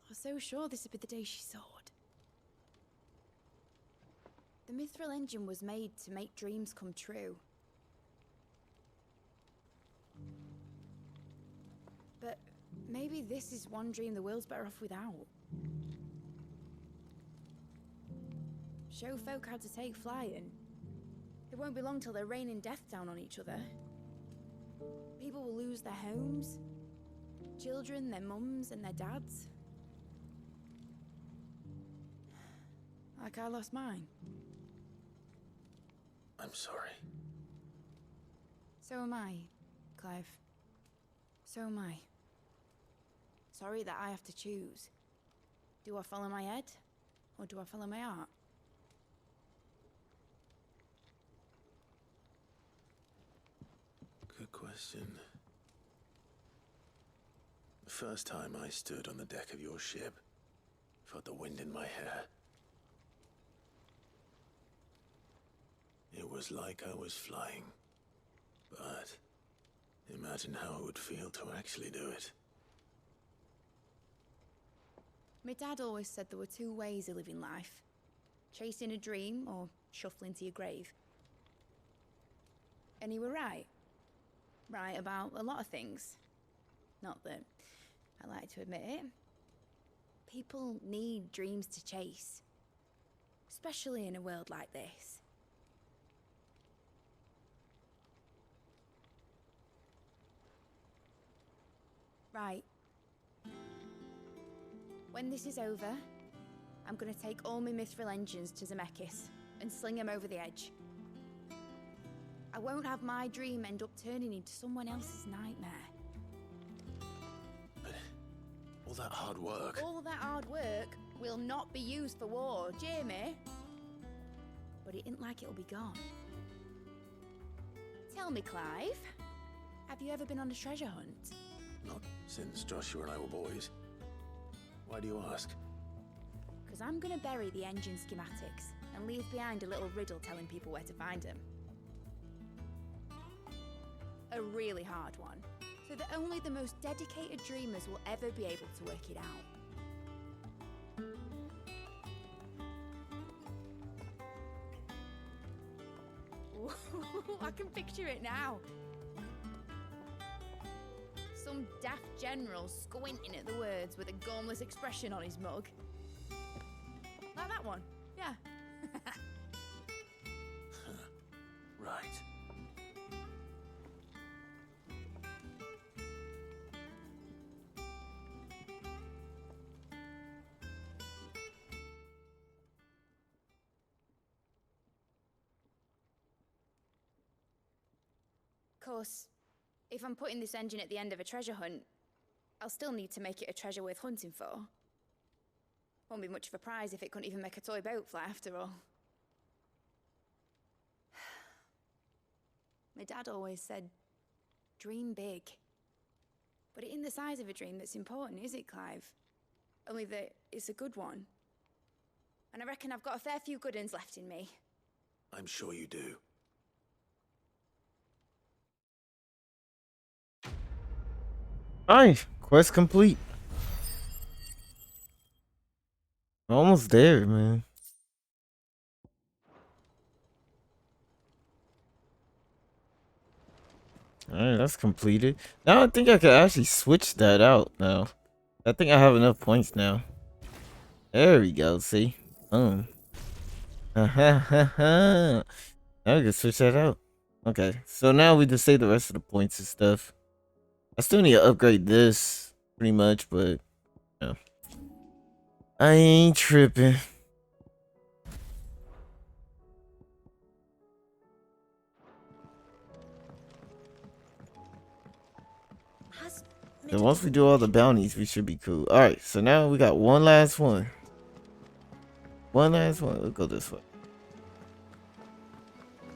I was so sure this would be the day she soared. The mithril engine was made to make dreams come true. But maybe this is one dream the world's better off without. Show folk how to take flying. It won't be long till they're raining death down on each other. People will lose their homes. Children, their mums and their dads. Like I lost mine. I'm sorry. So am I, Clive. So am I. Sorry that I have to choose. Do I follow my head, or do I follow my heart? Good question. The first time I stood on the deck of your ship, felt the wind in my hair. It was like I was flying. But imagine how it would feel to actually do it. My dad always said there were two ways of living life. Chasing a dream or shuffling to your grave. And he were right. Right about a lot of things. Not that I like to admit it. People need dreams to chase. Especially in a world like this. Right. When this is over, I'm gonna take all my mithril engines to Zemeckis and sling them over the edge. I won't have my dream end up turning into someone else's nightmare. But all that hard work... All that hard work will not be used for war, Jamie. But it ain't like it'll be gone. Tell me, Clive, have you ever been on a treasure hunt? Not since Joshua and I were boys. Why do you ask? Because I'm gonna bury the engine schematics and leave behind a little riddle telling people where to find them. A really hard one, so that only the most dedicated dreamers will ever be able to work it out. Ooh, I can picture it now. Some daft general squinting at the words with a gormless expression on his mug. Like that one, yeah. Right. Of course, if I'm putting this engine at the end of a treasure hunt, I'll still need to make it a treasure worth hunting for. Won't be much of a prize if it couldn't even make a toy boat fly after all. My dad always said, dream big. But it ain't the size of a dream that's important, is it, Clive? Only that it's a good one. And I reckon I've got a fair few good uns left in me. I'm sure you do. Alright, quest complete. Almost there, man. Alright, that's completed. Now I think I can actually switch that out now. I think I have enough points now. There we go, see? Boom. Now we can switch that out. Okay, so now we just save the rest of the points and stuff. I still need to upgrade this, pretty much, but yeah. I ain't tripping. Has And once we do all the bounties, we should be cool. Alright, so now we got one last one. One last one. We'll go this way.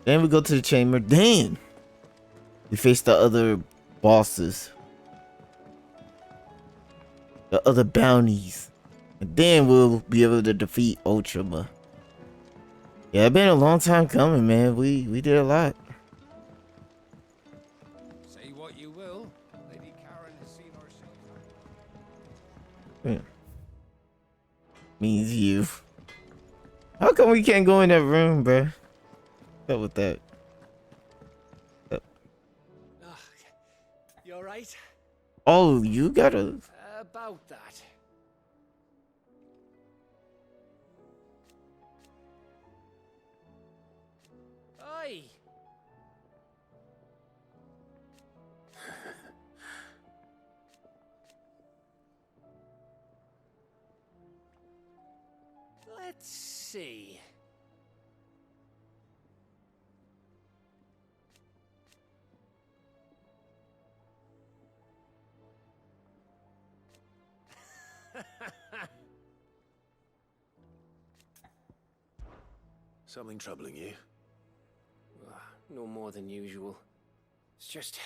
Then we go to the chamber. Damn! We face the other bosses. The other bounties. And then we'll be able to defeat Ultima. Yeah, it's been a long time coming, man. We did a lot. Say what you will, Lady Karen has seen our shame. Means you. How come we can't go in that room, bruh? What's up with that? You alright? Oh, you gotta. About that. Oi! Let's see. Something troubling you? No more than usual. It's just...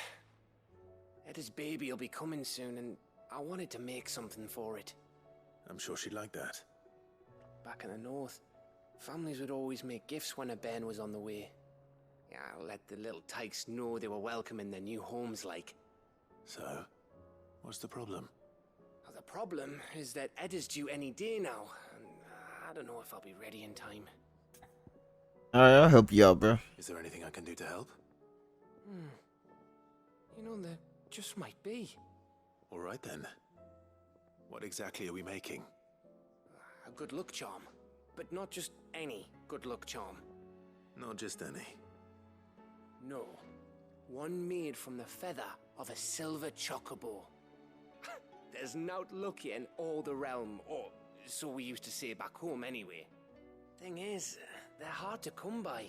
Eda's baby will be coming soon, and I wanted to make something for it. I'm sure she'd like that. Back in the north, families would always make gifts when a bairn was on the way. Yeah, let the little tykes know they were welcome in their new homes, like. So, what's the problem? Well, the problem is that Eda's due any day now, and I don't know if I'll be ready in time. Alright, I'll help you out, bro. Is there anything I can do to help? You know, there just might be. All right then. What exactly are we making? A good luck charm. But not just any good luck charm. Not just any. No. One made from the feather of a silver chocobo. There's naught lucky in all the realm, or so we used to say back home anyway. Thing is, they're hard to come by.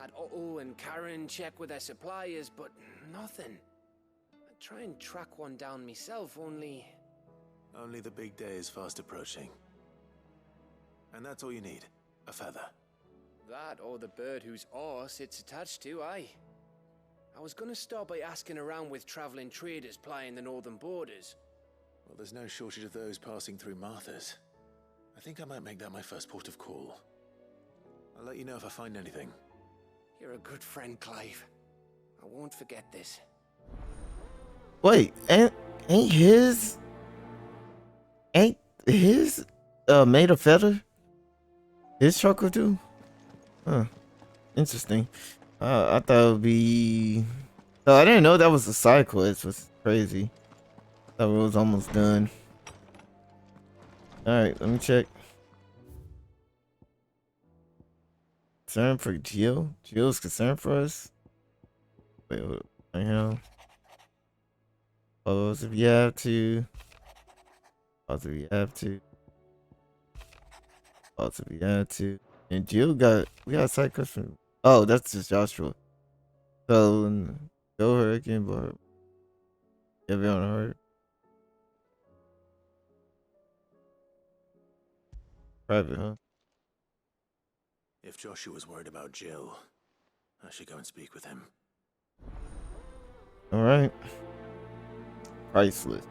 Had Otto and Karen check with their suppliers, but nothing. I'd try and track one down myself, only... Only the big day is fast approaching. And that's all you need, a feather. That or the bird whose arse it's attached to, aye. I was gonna start by asking around with traveling traders plying the northern borders. Well, there's no shortage of those passing through Martha's. I think I might make that my first port of call. I'll let you know if I find anything. You're a good friend, Clive. I won't forget this. Wait, ain't his made of feather? His chocolate too? Huh. Interesting. I thought it would be... Oh, I didn't know that was a side quest. Was crazy. Thought it was almost done. Alright, let me check. Concern for Jill? Jill's concerned for us? Wait, what the hell? Pause if you have to. Pause if you have to. Pause if you have to. And Jill we got a side quest from... Oh, that's just Joshua. So, go Hurricane, but... Everyone heard. Private, huh? If Joshua's worried about Jill, I should go and speak with him. Alright. Priceless.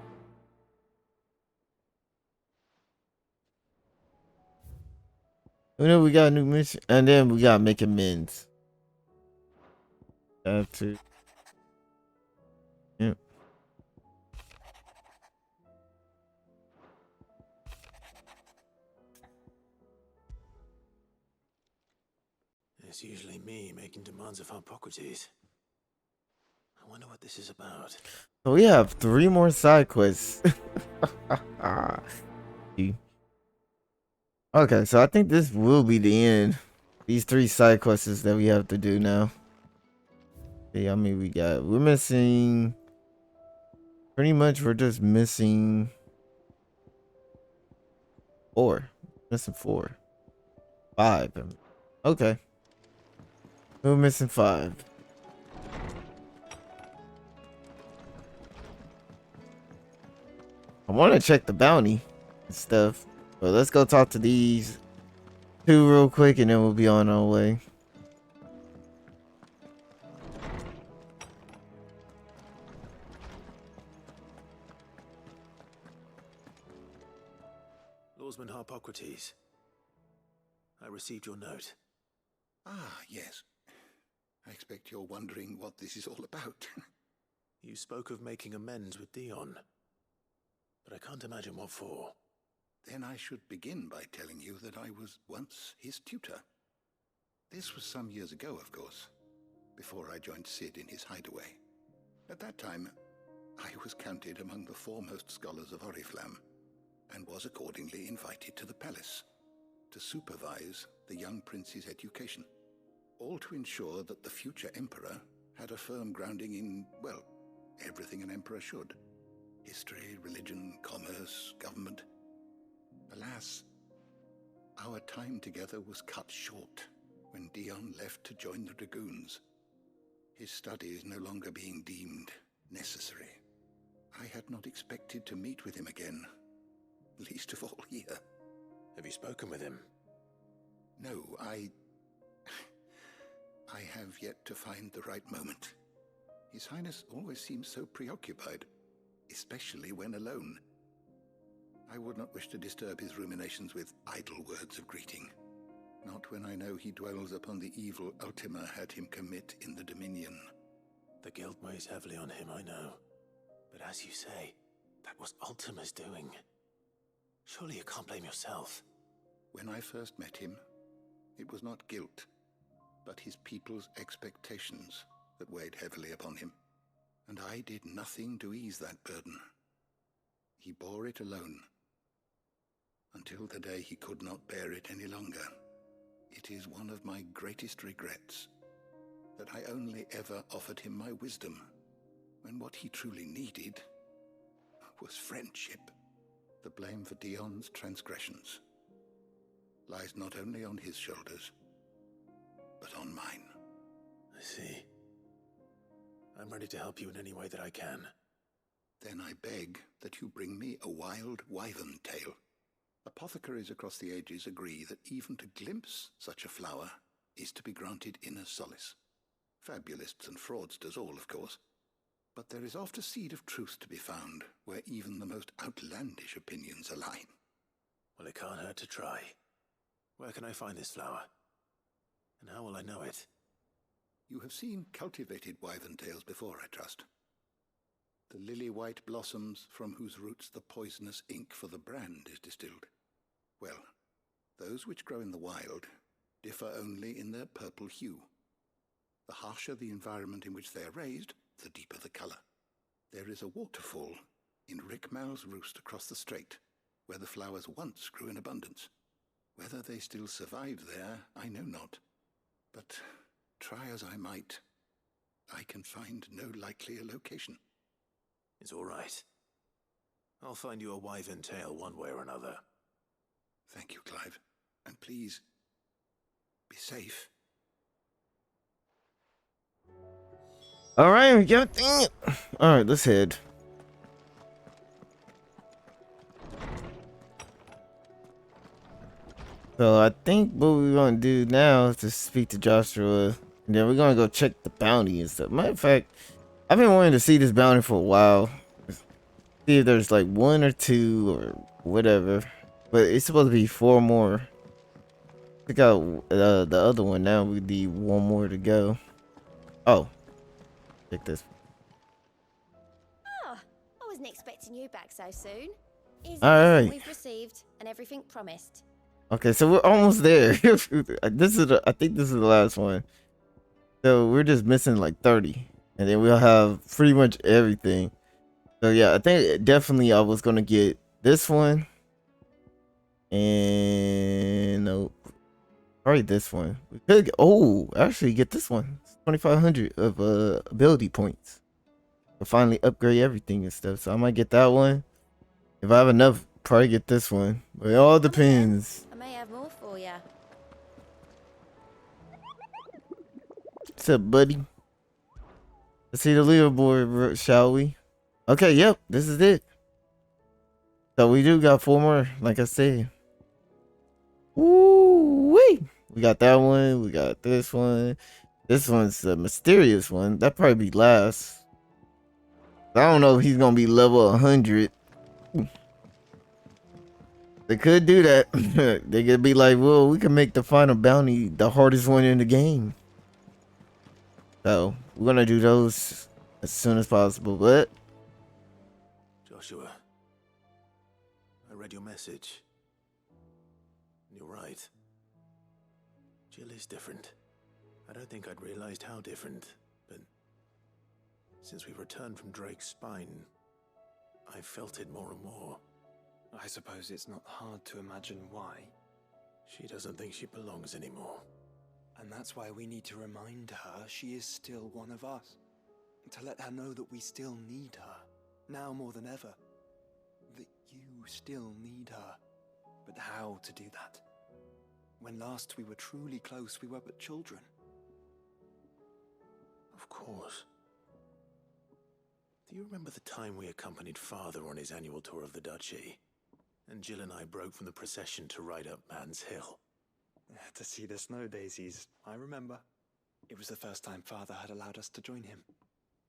We know we got a new mission, and then we gotta make amends. Have to. Yep. It's usually me making demands of Hippocrates. I wonder what this is about. So we have 3 more side quests. Okay, so I think this will be the end. These 3 side quests that we have to do now. See, I mean, we're missing... Pretty much, we're just missing... 4. Missing 4. 5. Okay. We're missing 5. want to check the bounty and stuff. But let's go talk to these two real quick and then we'll be on our way. Lawsman Harpocrates, I received your note. Ah, yes. I expect you're wondering what this is all about. You spoke of making amends with Dion, but I can't imagine what for. Then I should begin by telling you that I was once his tutor. This was some years ago, of course, before I joined Sid in his hideaway. At that time, I was counted among the foremost scholars of Oriflamme, and was accordingly invited to the palace to supervise the young prince's education, all to ensure that the future emperor had a firm grounding in, well, everything an emperor should. History, religion, commerce, government. Alas, our time together was cut short when Dion left to join the Dragoons, his studies no longer being deemed necessary. I had not expected to meet with him again, least of all here. Have you spoken with him? No, I have yet to find the right moment. His Highness always seems so preoccupied, especially when alone. I would not wish to disturb his ruminations with idle words of greeting, not when I know he dwells upon the evil Ultima had him commit in the Dominion. The guilt weighs heavily on him, I know. But as you say, that was Ultima's doing. Surely you can't blame yourself. When I first met him, it was not guilt, but his people's expectations that weighed heavily upon him, and I did nothing to ease that burden. He bore it alone, until the day he could not bear it any longer. It is one of my greatest regrets that I only ever offered him my wisdom, when what he truly needed was friendship. The blame for Dion's transgressions lies not only on his shoulders, but on mine. I see. I'm ready to help you in any way that I can. Then I beg that you bring me a wild wyvern tail. Apothecaries across the ages agree that even to glimpse such a flower is to be granted inner solace. Fabulists and fraudsters all, of course. But there is oft a seed of truth to be found where even the most outlandish opinions align. Well, it can't hurt to try. Where can I find this flower? And how will I know it? You have seen cultivated wyvern tails before, I trust. The lily-white blossoms from whose roots the poisonous ink for the brand is distilled. Well, those which grow in the wild differ only in their purple hue. The harsher the environment in which they are raised, the deeper the color. There is a waterfall in Rickmal's roost across the strait, where the flowers once grew in abundance. Whether they still survive there, I know not. But try as I might, I can find no likelier location. It's all right. I'll find you a wyvern tail one way or another. Thank you, Clive. And please, be safe. All right, we got it. All right, let's head. So I think what we're gonna do now is to speak to Joshua, and then we're gonna go check the bounty and stuff. Matter of fact, I've been wanting to see this bounty for a while. See if there's like 1 or 2 or whatever, but it's supposed to be 4 more. Check out the other one now. We need 1 more to go. Oh. Check this. Oh, I wasn't expecting you back so soon. Is All right. we've received and everything promised? Okay, so we're almost there. This is I think this is the last one. So we're just missing like 30, and then we'll have pretty much everything. So yeah, I think definitely I was gonna get this one, and nope, probably this one. We could actually get this one. 2,500 of ability points to finally upgrade everything and stuff. So I might get that one. If I have enough, probably get this one. But it all depends. I may have more for you. What's up, buddy? Let's see the leaderboard, shall we? Okay, yep, this is it. So we do got 4 more, like I said. Woo-wee! We got that one. We got this one. This one's a mysterious one. That probably be last. I don't know if he's gonna be level 100. They could do that. They could be like, well, we can make the final bounty the hardest one in the game. So we're gonna do those as soon as possible. But Joshua, I read your message. You're right. Jill is different. I don't think I'd realized how different, but since we returned from Drake's spine, I felt it more and more. I suppose it's not hard to imagine why. She doesn't think she belongs anymore. And that's why we need to remind her she is still one of us. To let her know that we still need her, now more than ever. That you still need her. But how to do that? When last we were truly close, we were but children. Of course. Do you remember the time we accompanied Father on his annual tour of the Duchy? And Jill and I broke from the procession to ride up Man's Hill. To see the snow daisies, I remember. It was the first time Father had allowed us to join him.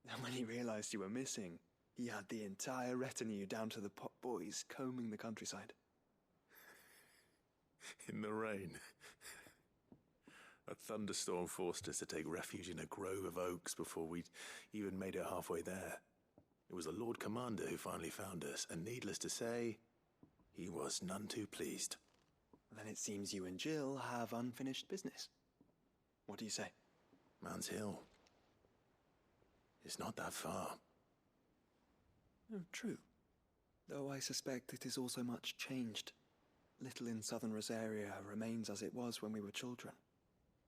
And when he realized you were missing, he had the entire retinue down to the pot boys combing the countryside. In the rain. A thunderstorm forced us to take refuge in a grove of oaks before we'd even made it halfway there. It was the Lord Commander who finally found us, and needless to say, he was none too pleased. Then it seems you and Jill have unfinished business. What do you say? Man's Hill. It's not that far. Oh, true. Though I suspect it is also much changed. Little in southern Rosaria remains as it was when we were children.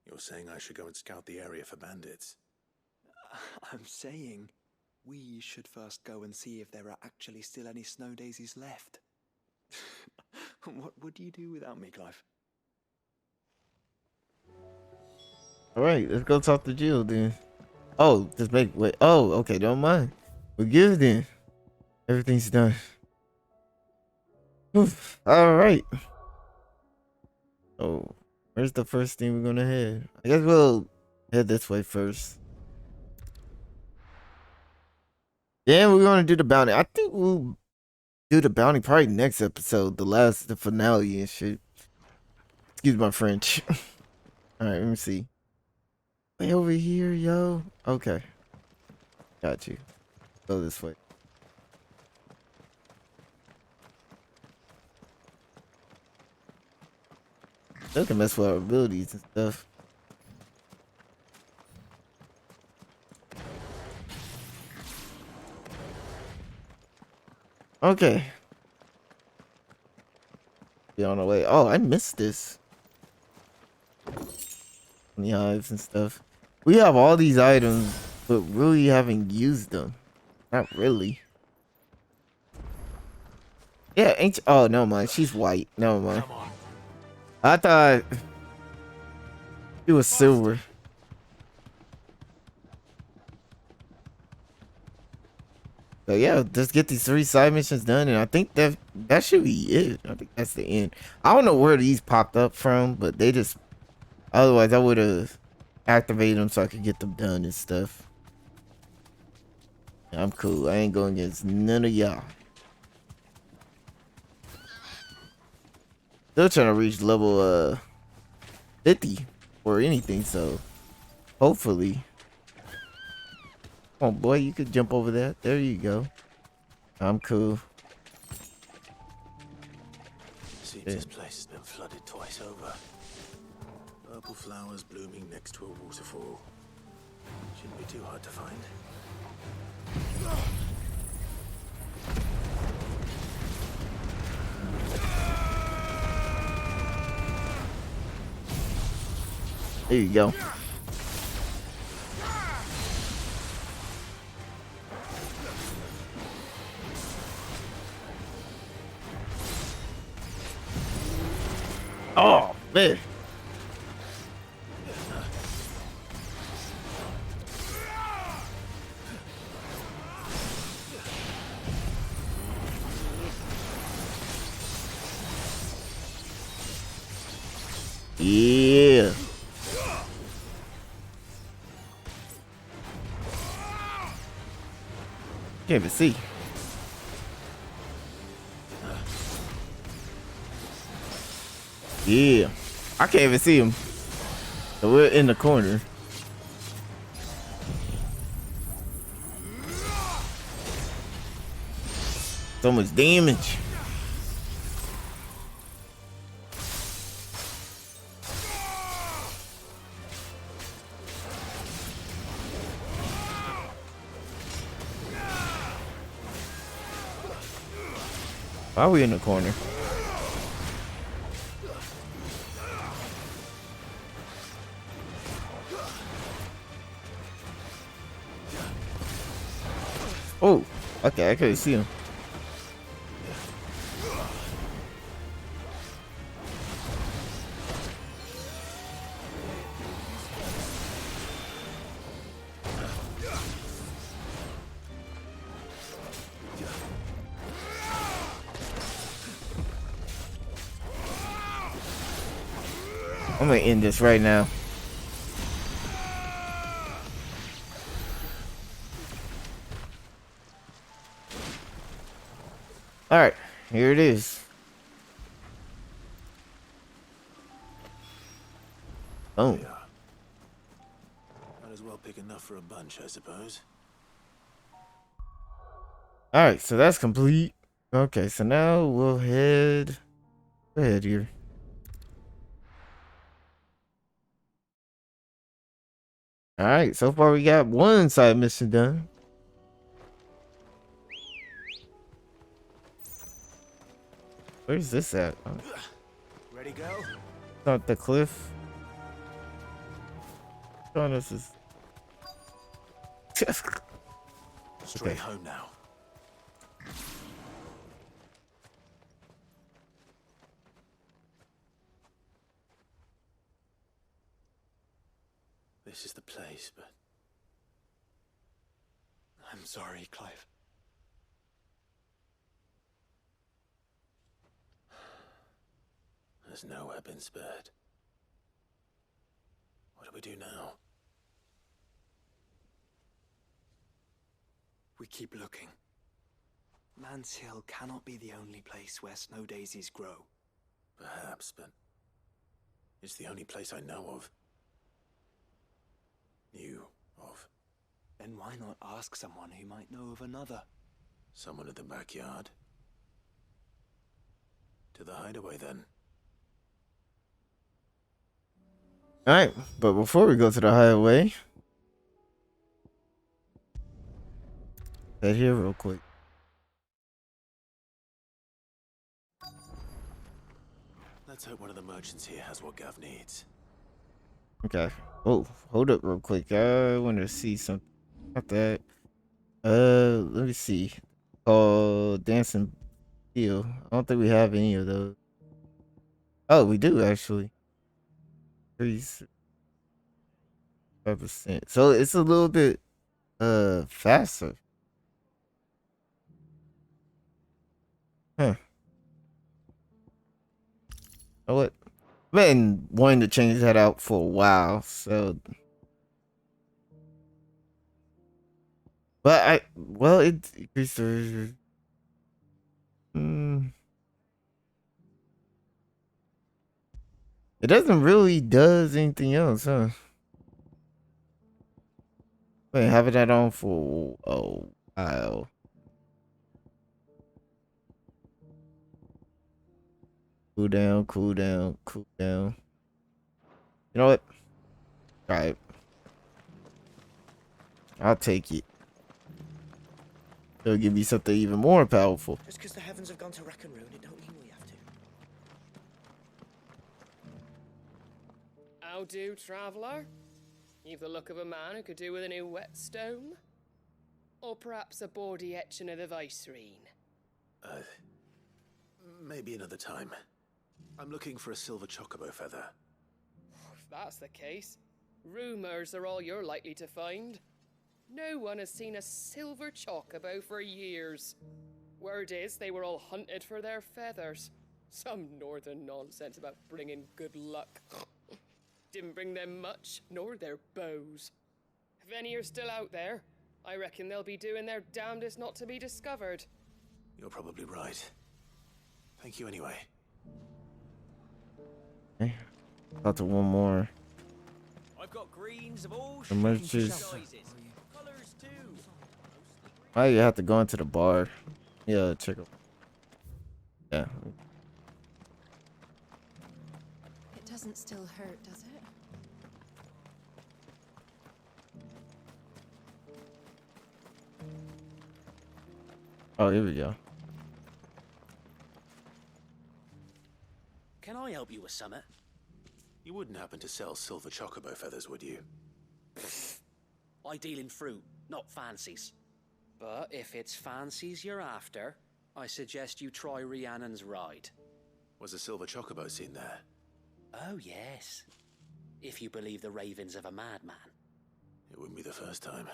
You're saying I should go and scout the area for bandits? I'm saying we should first go and see if there are actually still any snow daisies left. What would you do without me, Clive? alright, let's go talk to Jill then. Oh, just wait. Oh, okay, don't mind. We're good then. Everything's done. Alright. Oh, where's the first thing we're gonna head? I guess we'll head this way first. Then we're gonna do the bounty. I think we'll do the bounty probably next episode, the finale and shit. Excuse my French. Alright, let me see. Way over here, yo. Okay. Got you. Go this way. They can mess with our abilities and stuff. Okay. Be on our way. Oh, I missed this. The hives and stuff. We have all these items, but really haven't used them. Not really. Yeah, ain't. Oh, no mind. She's white. No mind. I thought it was silver. So yeah, just get these 3 side missions done, and I think that should be it. I think that's the end. I don't know where these popped up from, but they just. Otherwise, I would have activated them so I could get them done and stuff. I'm cool. I ain't going against none of y'all. Still trying to reach level 50 or anything, so hopefully. Oh boy, you could jump over that. There you go. I'm cool. Seems this place has been flooded twice over. Purple flowers blooming next to a waterfall. Shouldn't be too hard to find. There you go. Oh, man. Yeah. Can't even see. Yeah. I can't even see him. So we're in the corner. So much damage. Why are we in the corner? Oh, okay, I couldn't see him. I'm gonna end this right now. All right, here it is. Oh. Might as well pick enough for a bunch, I suppose. All right, so that's complete. Okay, so now we'll head here. All right, so far we got one side mission done. Where's this at? Oh. Ready, go? Not the cliff. Oh, this is. Straight Okay. home now. This is the place, but I'm sorry, Clive. There's nowhere been spared. What do we do now? We keep looking. Man's Hill cannot be the only place where snow daisies grow. Perhaps, but it's the only place I know of. Knew of. Then why not ask someone who might know of another? Someone at the backyard. To the hideaway, then. All right, but before we go to the highway, head here real quick. Let's hope one of the merchants here has what Gav needs. Okay. Oh, hold up real quick. I want to see something. Not that. Let me see. Oh, Dancing Deal. I don't think we have any of those. Oh, we do actually. 35%. So it's a little bit faster. Huh. Oh, what? I've been wanting to change that out for a while, so. But it increased the. It doesn't really does anything else, huh? Wait, having that on for a while. Cool down, cool down, cool down. You know what? All right. I'll take it. It'll give me something even more powerful. Just because the heavens have gone to rack and ruin, it don't mean we have to. How do, traveller? You've the look of a man who could do with a new whetstone? Or perhaps a bawdy etching of the Vicerine? Maybe another time. I'm looking for a silver chocobo feather. If that's the case, rumours are all you're likely to find. No one has seen a silver chocobo for years. Word is they were all hunted for their feathers. Some northern nonsense about bringing good luck. Didn't bring them much, nor their bows. If any are still out there, I reckon they'll be doing their damnedest not to be discovered. You're probably right. Thank you anyway. Okay. Got to one more. I've got greens of all Emerges. sizes. Colors too. Why you have to go into the bar? Yeah, check it. Yeah. It doesn't still hurt, does it? Oh, here we go. Can I help you with something? You wouldn't happen to sell silver chocobo feathers, would you? I deal in fruit, not fancies. But if it's fancies you're after, I suggest you try Rhiannon's ride. Was a silver chocobo seen there? Oh, yes. If you believe the ravings of a madman. It wouldn't be the first time.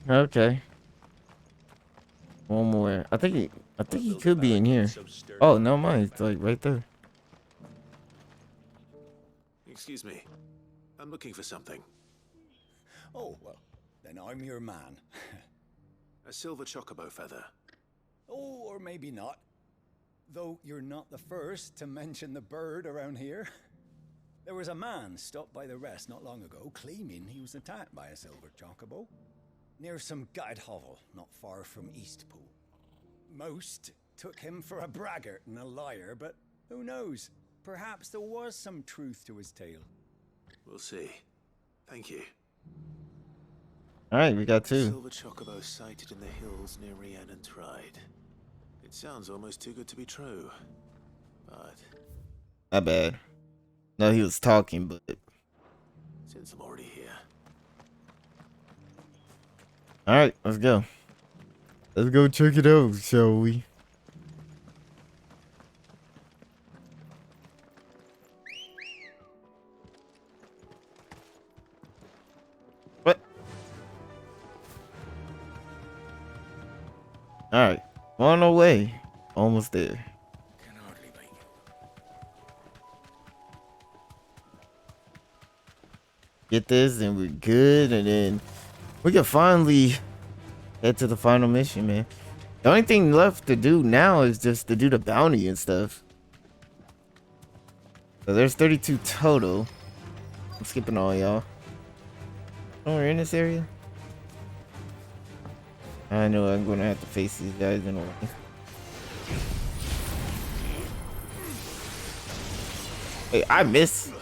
Okay. One more. I think he could be in here. Oh, no, mine. It's like right there. Excuse me. I'm looking for something. Oh, well, then I'm your man. A silver chocobo feather. Oh, or maybe not. Though you're not the first to mention the bird around here. There was a man stopped by the rest not long ago, claiming he was attacked by a silver chocobo. Near some gutted hovel, not far from Eastpool. Most took him for a braggart and a liar, but who knows? Perhaps there was some truth to his tale. We'll see. Thank you. Alright, we got two. Silver chocobo sighted in the hills near Rhiannon's Ride. It sounds almost too good to be true. But Not bad. No, he was talking, but since I'm already here. alright, let's go. Let's go check it out, shall we? What? Alright, on our way. Almost there. Get this and we're good, and then we can finally head to the final mission, man. The only thing left to do now is just to do the bounty and stuff. So there's 32 total. I'm skipping all y'all. Oh, we're in this area? I know I'm gonna have to face these guys in a way. Hey, I missed.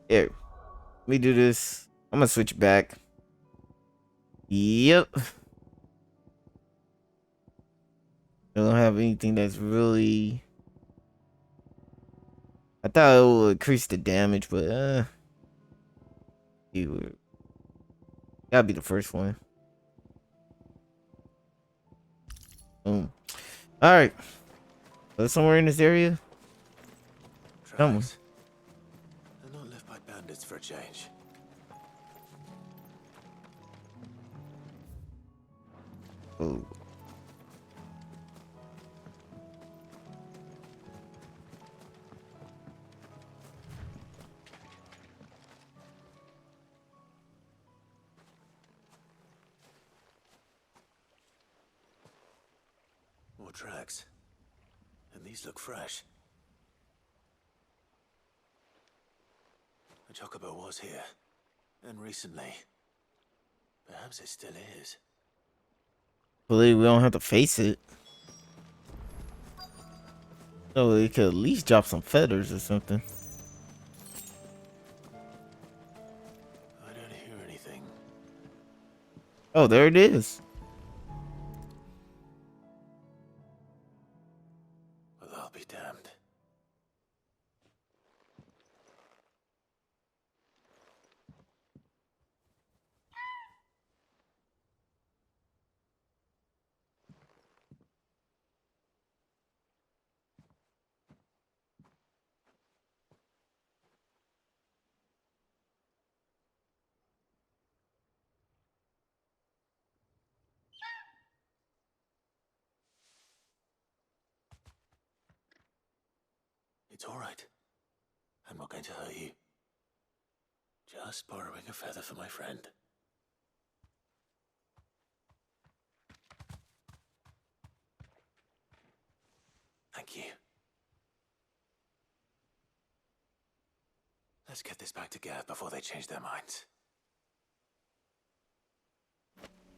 Here, let me do this. I'm gonna switch back. Yep. I don't have anything that's really. I thought it would increase the damage, but you gotta be the first one. Boom. All right. There's somewhere in this area. Come on. They're not left by bandits for a change. Oh. More tracks. And these look fresh. The Chocobo was here. And recently. Perhaps it still is. Believe we don't have to face it. So we could at least drop some feathers or something. I don't hear anything. Oh, there it is. Well, I'll be damned. It's all right. I'm not going to hurt you. Just borrowing a feather for my friend. Thank you. Let's get this back to Gav before they change their minds.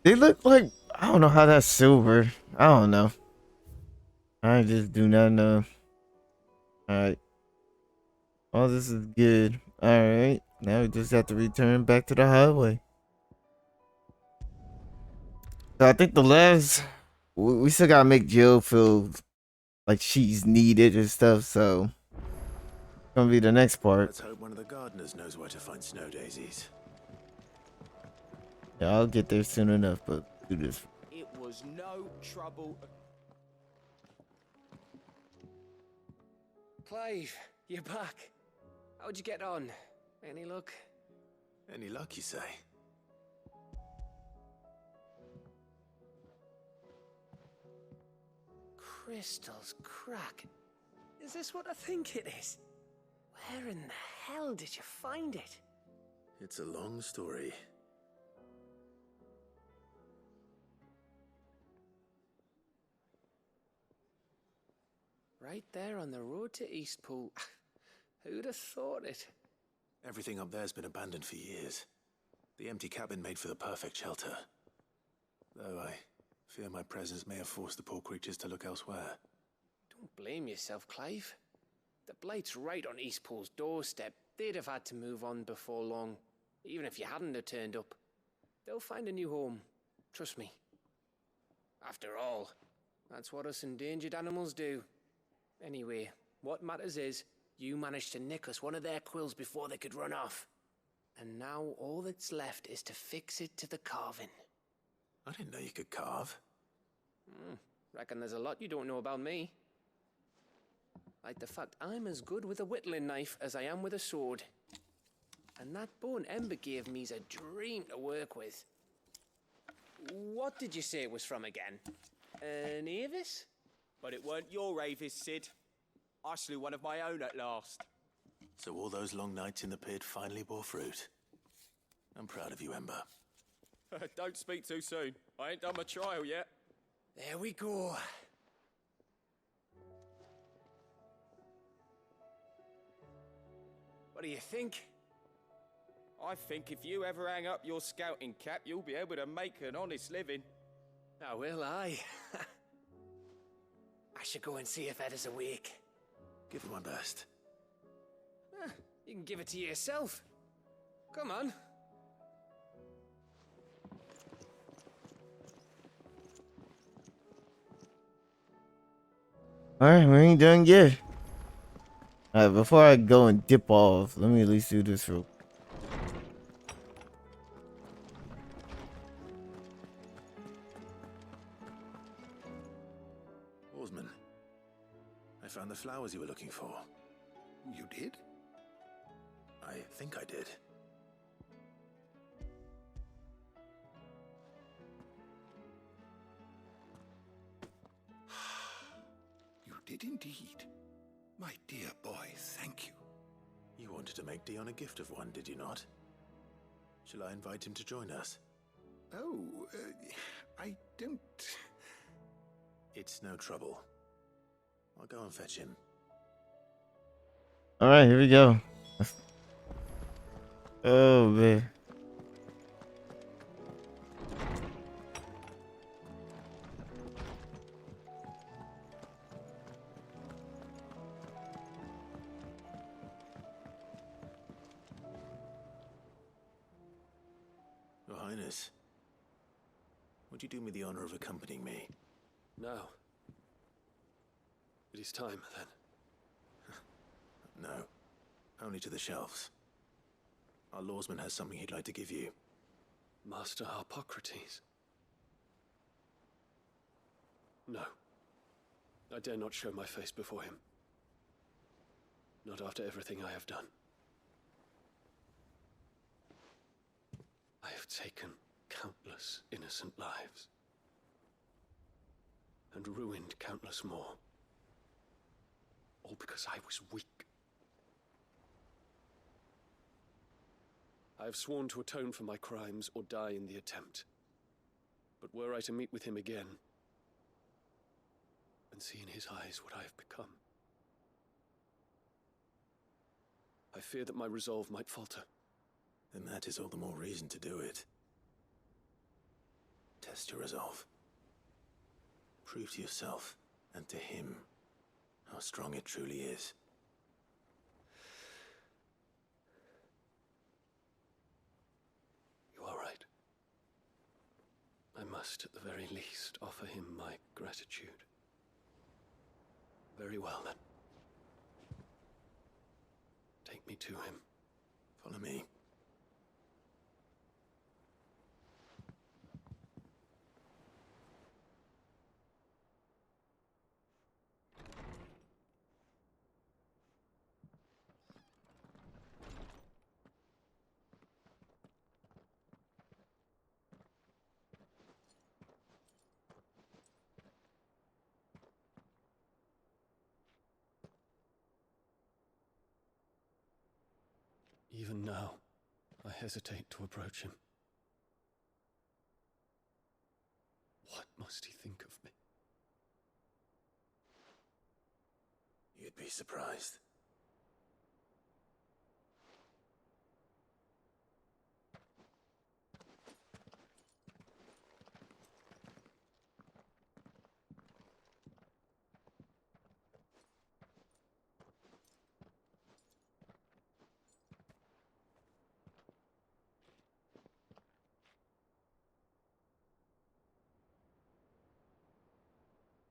They look like, I don't know how that's silver. I don't know. I just do not know. Alright. All this is good. Alright. Now we just have to return back to the highway. So I think the last, we still gotta make Jill feel like she's needed and stuff, so it's gonna be the next part. Let's hope one of the gardeners knows where to find snow daisies. Yeah, I'll get there soon enough, but do this. It was no trouble. Clive, you're back. How'd you get on? Any luck? Any luck, you say? Crystals crack. Is this what I think it is? Where in the hell did you find it? It's a long story. Right there on the road to Eastpool. Who'd have thought it? Everything up there's been abandoned for years. The empty cabin made for the perfect shelter. Though I fear my presence may have forced the poor creatures to look elsewhere. Don't blame yourself, Clive. The Blight's right on Eastpool's doorstep. They'd have had to move on before long, even if you hadn't have turned up. They'll find a new home. Trust me. After all, that's what us endangered animals do. Anyway, what matters is, you managed to nick us one of their quills before they could run off. And now all that's left is to fix it to the carving. I didn't know you could carve. Reckon there's a lot you don't know about me. Like the fact I'm as good with a whittling knife as I am with a sword. And that bone Ember gave me's a dream to work with. What did you say it was from again? An Avis? But it weren't your Avis, Sid. I slew one of my own at last. So all those long nights in the pit finally bore fruit. I'm proud of you, Ember. Don't speak too soon. I ain't done my trial yet. There we go. What do you think? I think if you ever hang up your scouting cap, you'll be able to make an honest living. Now will I? I should go and see if Ed is awake. Give it my best. You can give it to yourself. Come on. Alright, we ain't done yet. Alright, before I go and dip off, let me at least do this real quick. Oarsman, I found the flowers you were looking for. You did? I think I did. You did indeed. My dear boy, thank you. You wanted to make Dion a gift of one, did you not? Shall I invite him to join us? Oh, I don't... It's no trouble. I'll go and fetch him. Alright, here we go. Oh, man. Your Highness, would you do me the honor of accompanying me? No. It is time, then. No, only to the shelves. Our lawsman has something he'd like to give you. Master Harpocrates. No. I dare not show my face before him. Not after everything I have done. I have taken countless innocent lives. And ruined countless more. All because I was weak. I have sworn to atone for my crimes or die in the attempt. But were I to meet with him again, and see in his eyes what I have become, I fear that my resolve might falter. Then that is all the more reason to do it. Test your resolve. Prove to yourself, and to him, how strong it truly is. You are right. I must, at the very least, offer him my gratitude. Very well, then. Take me to him. Follow me. Even now, I hesitate to approach him. What must he think of me? You'd be surprised.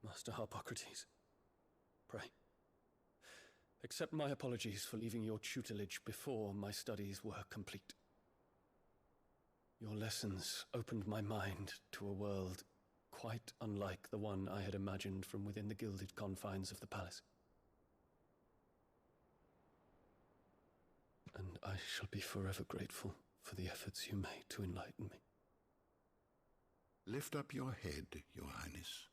Master Harpocrates, pray, accept my apologies for leaving your tutelage before my studies were complete. Your lessons opened my mind to a world quite unlike the one I had imagined from within the gilded confines of the palace. And I shall be forever grateful for the efforts you made to enlighten me. Lift up your head, Your Highness.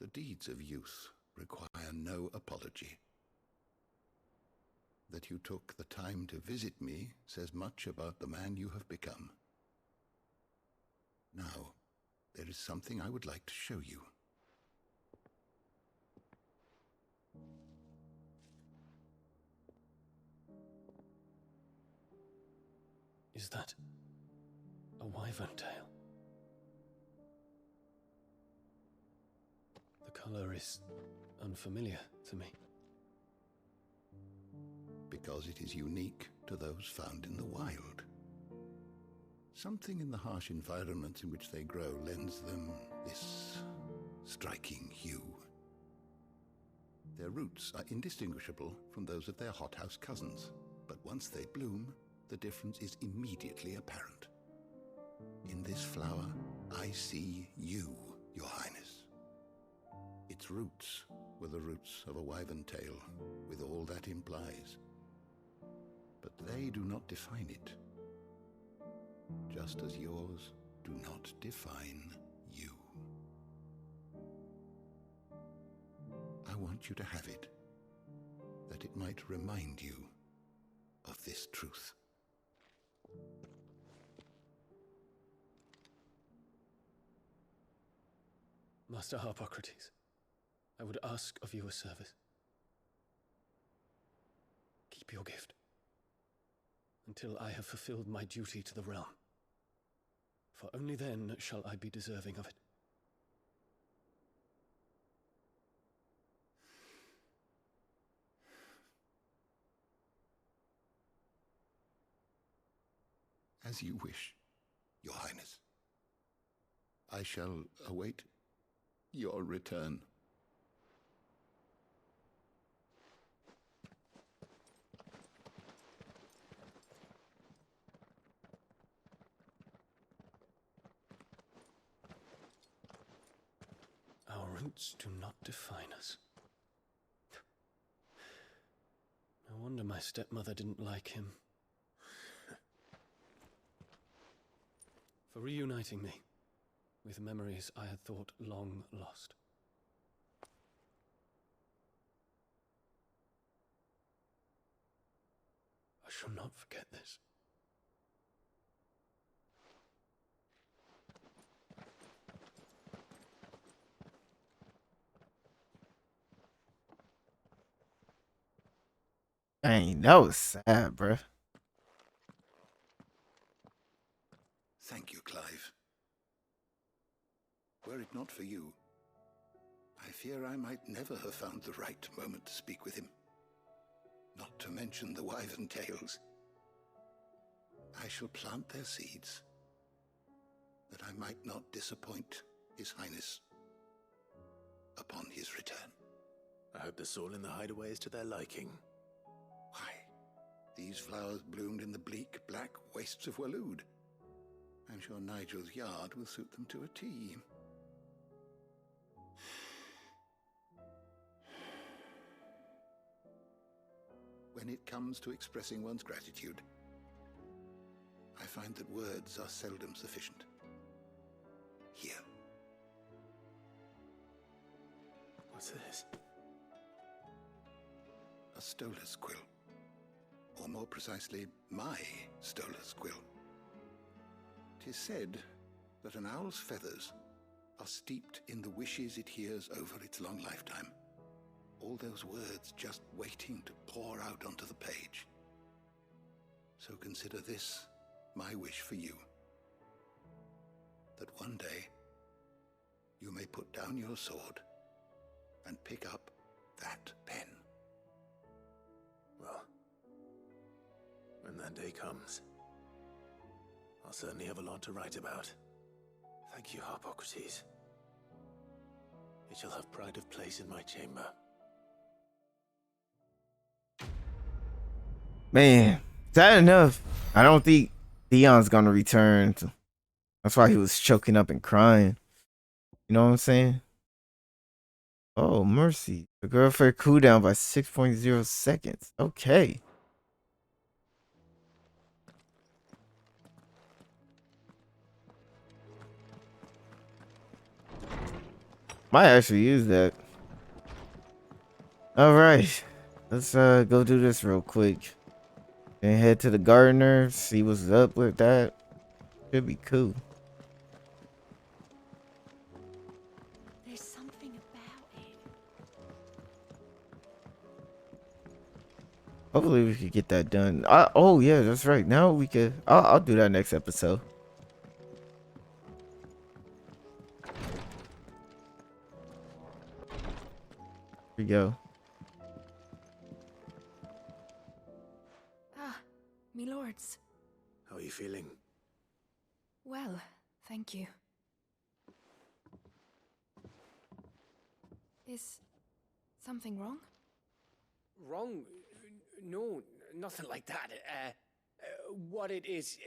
The deeds of youth require no apology. That you took the time to visit me says much about the man you have become. Now, there is something I would like to show you. Is that a wyvern tail? The color is unfamiliar to me. Because it is unique to those found in the wild. Something in the harsh environments in which they grow lends them this striking hue. Their roots are indistinguishable from those of their hothouse cousins, but once they bloom, the difference is immediately apparent. In this flower, I see you, Your Highness. Its roots were the roots of a wyvern tail, with all that implies. But they do not define it, just as yours do not define you. I want you to have it, that it might remind you of this truth. Master Harpocrates, I would ask of you a service. Keep your gift until I have fulfilled my duty to the realm, for only then shall I be deserving of it. As you wish, Your Highness. I shall await your return. Our roots do not define us. No wonder my stepmother didn't like him. For reuniting me with memories I had thought long lost. I shall not forget this. Dang, that was sad, bruh. Thank you, Clive. Were it not for you, I fear I might never have found the right moment to speak with him. Not to mention the wyvern tales. I shall plant their seeds, that I might not disappoint His Highness upon his return. I hope the soil in the hideaway is to their liking. Why, these flowers bloomed in the bleak, black wastes of Waloed. I'm sure Nigel's yard will suit them to a T. When it comes to expressing one's gratitude, I find that words are seldom sufficient. Here. What's this? A stolas quill. Or more precisely, my stolas quill. 'Tis said that an owl's feathers are steeped in the wishes it hears over its long lifetime. All those words just waiting to pour out onto the page. So consider this my wish for you. That one day you may put down your sword and pick up that pen. Well, when that day comes, I'll certainly have a lot to write about. Thank you, Harpocrates. It shall have pride of place in my chamber. Man, is that enough? I don't think Theon's gonna return. That's why he was choking up and crying. You know what I'm saying? Oh, mercy. The girlfriend cooldown by 6.0 seconds. Okay. Might actually use that. Alright. Let's go do this real quick. And head to the gardener, see what's up with that. Should be cool. There's something about it. Hopefully we could get that done. Oh yeah, that's right. Now we could. I'll do that next episode. Here we go. Me lords. How are you feeling? Well, thank you. Is something wrong? Wrong? No, nothing like that. What it is...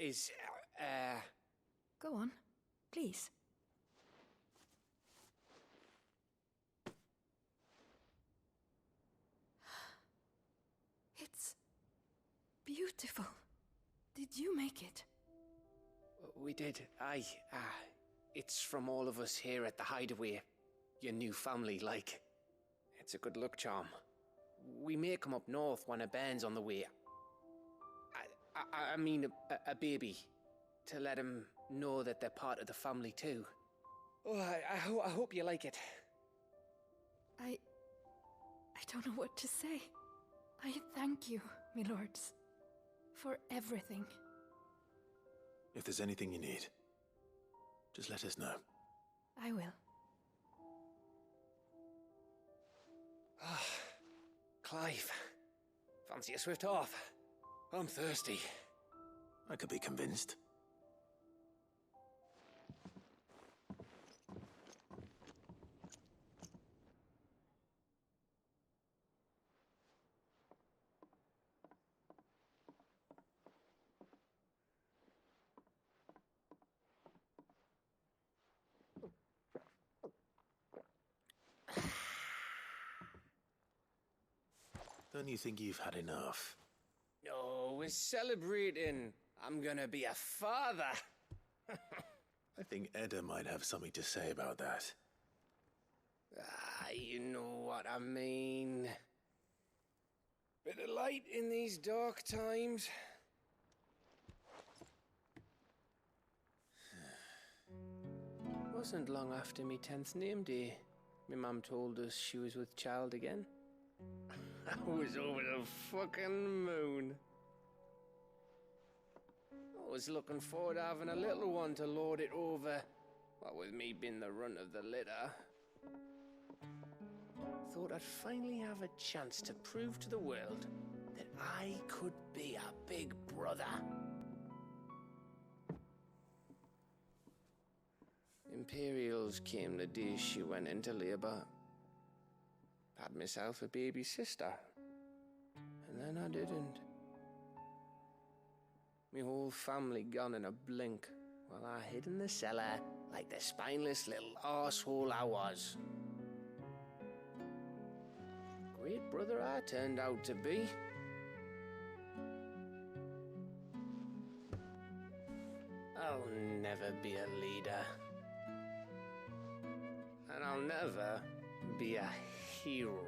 Go on, please. It's beautiful. Did you make it? We did. Aye. It's from all of us here at the Hideaway. Your new family, like. It's a good luck charm. We may come up north when a band's on the way. I mean a baby. To let him know that they're part of the family too. Oh, I hope you like it. I don't know what to say. I thank you, my lords, for everything. If there's anything you need, just let us know. I will. Clive, fancy a swift off? I'm thirsty. I could be convinced. Don't you think you've had enough? No, we're celebrating. I'm gonna be a father. I think Edda might have something to say about that. You know what I mean. Bit of light in these dark times. Wasn't long after me 10th name day. My mum told us she was with child again. I was over the fucking moon. I was looking forward to having a little one to lord it over. What with me being the runt of the litter. Thought I'd finally have a chance to prove to the world that I could be a big brother. Imperials came the day she went into labour. Had myself a baby sister. And then I didn't. My whole family gone in a blink, while I hid in the cellar like the spineless little arsehole I was. Great brother I turned out to be. I'll never be a leader. And I'll never be a hero.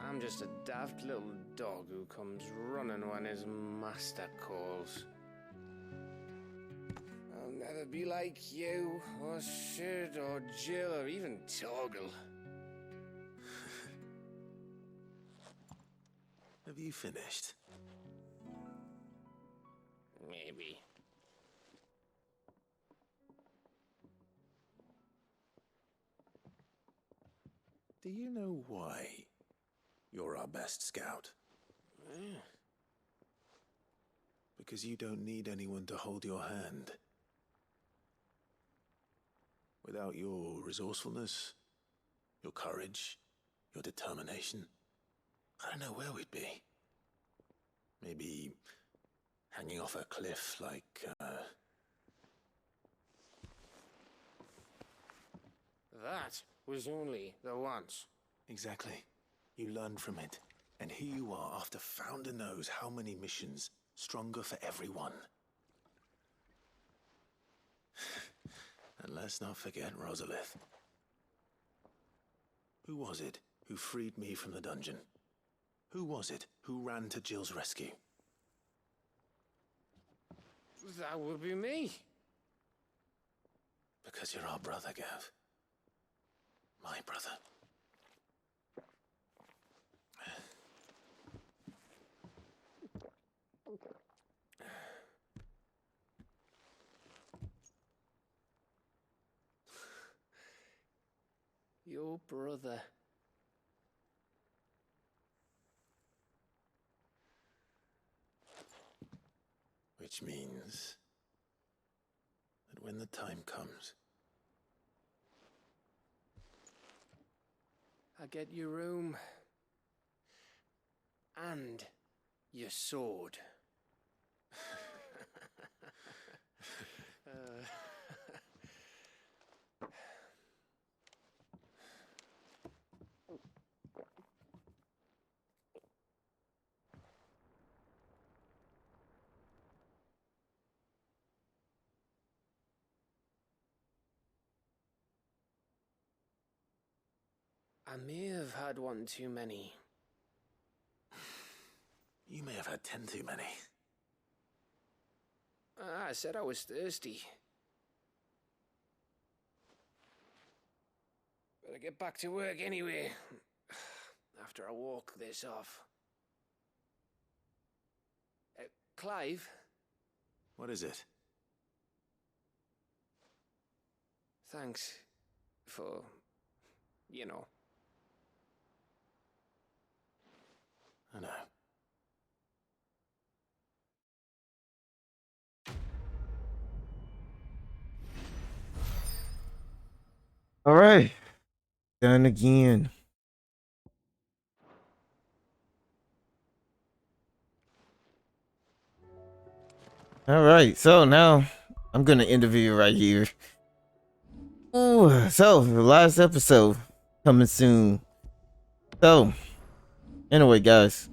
I'm just a daft little dog who comes running when his master calls. I'll never be like you, or Sid, or Jill, or even Torgal. Have you finished? Maybe. Do you know why you're our best scout? Because you don't need anyone to hold your hand. Without your resourcefulness, your courage, your determination, I don't know where we'd be. Maybe hanging off a cliff like, That was only the once. Exactly. You learned from it. And here you are after Founder knows how many missions, stronger for everyone. And let's not forget Rosalith. Who was it who freed me from the dungeon? Who was it who ran to Jill's rescue? That would be me. Because you're our brother, Gav. My brother. Your brother. Which means that when the time comes, I get your room. And your sword. I may have had one too many. you may have had 10 too many. I said I was thirsty. Better get back to work anyway. After I walk this off. Clive? What is it? Thanks for, you know. I know. All right. Done again. All right. So now I'm going to interview right here. Ooh, so the last episode coming soon. So anyway, guys,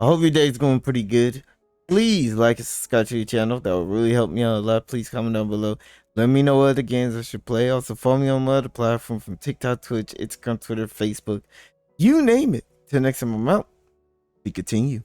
I hope your day's going pretty good. Please like and subscribe to the channel. That will really help me out a lot. Please comment down below. Let me know what other games I should play. Also, follow me on my other platform from TikTok, Twitch, Instagram, Twitter, Facebook. You name it. Till next time I'm out. We continue.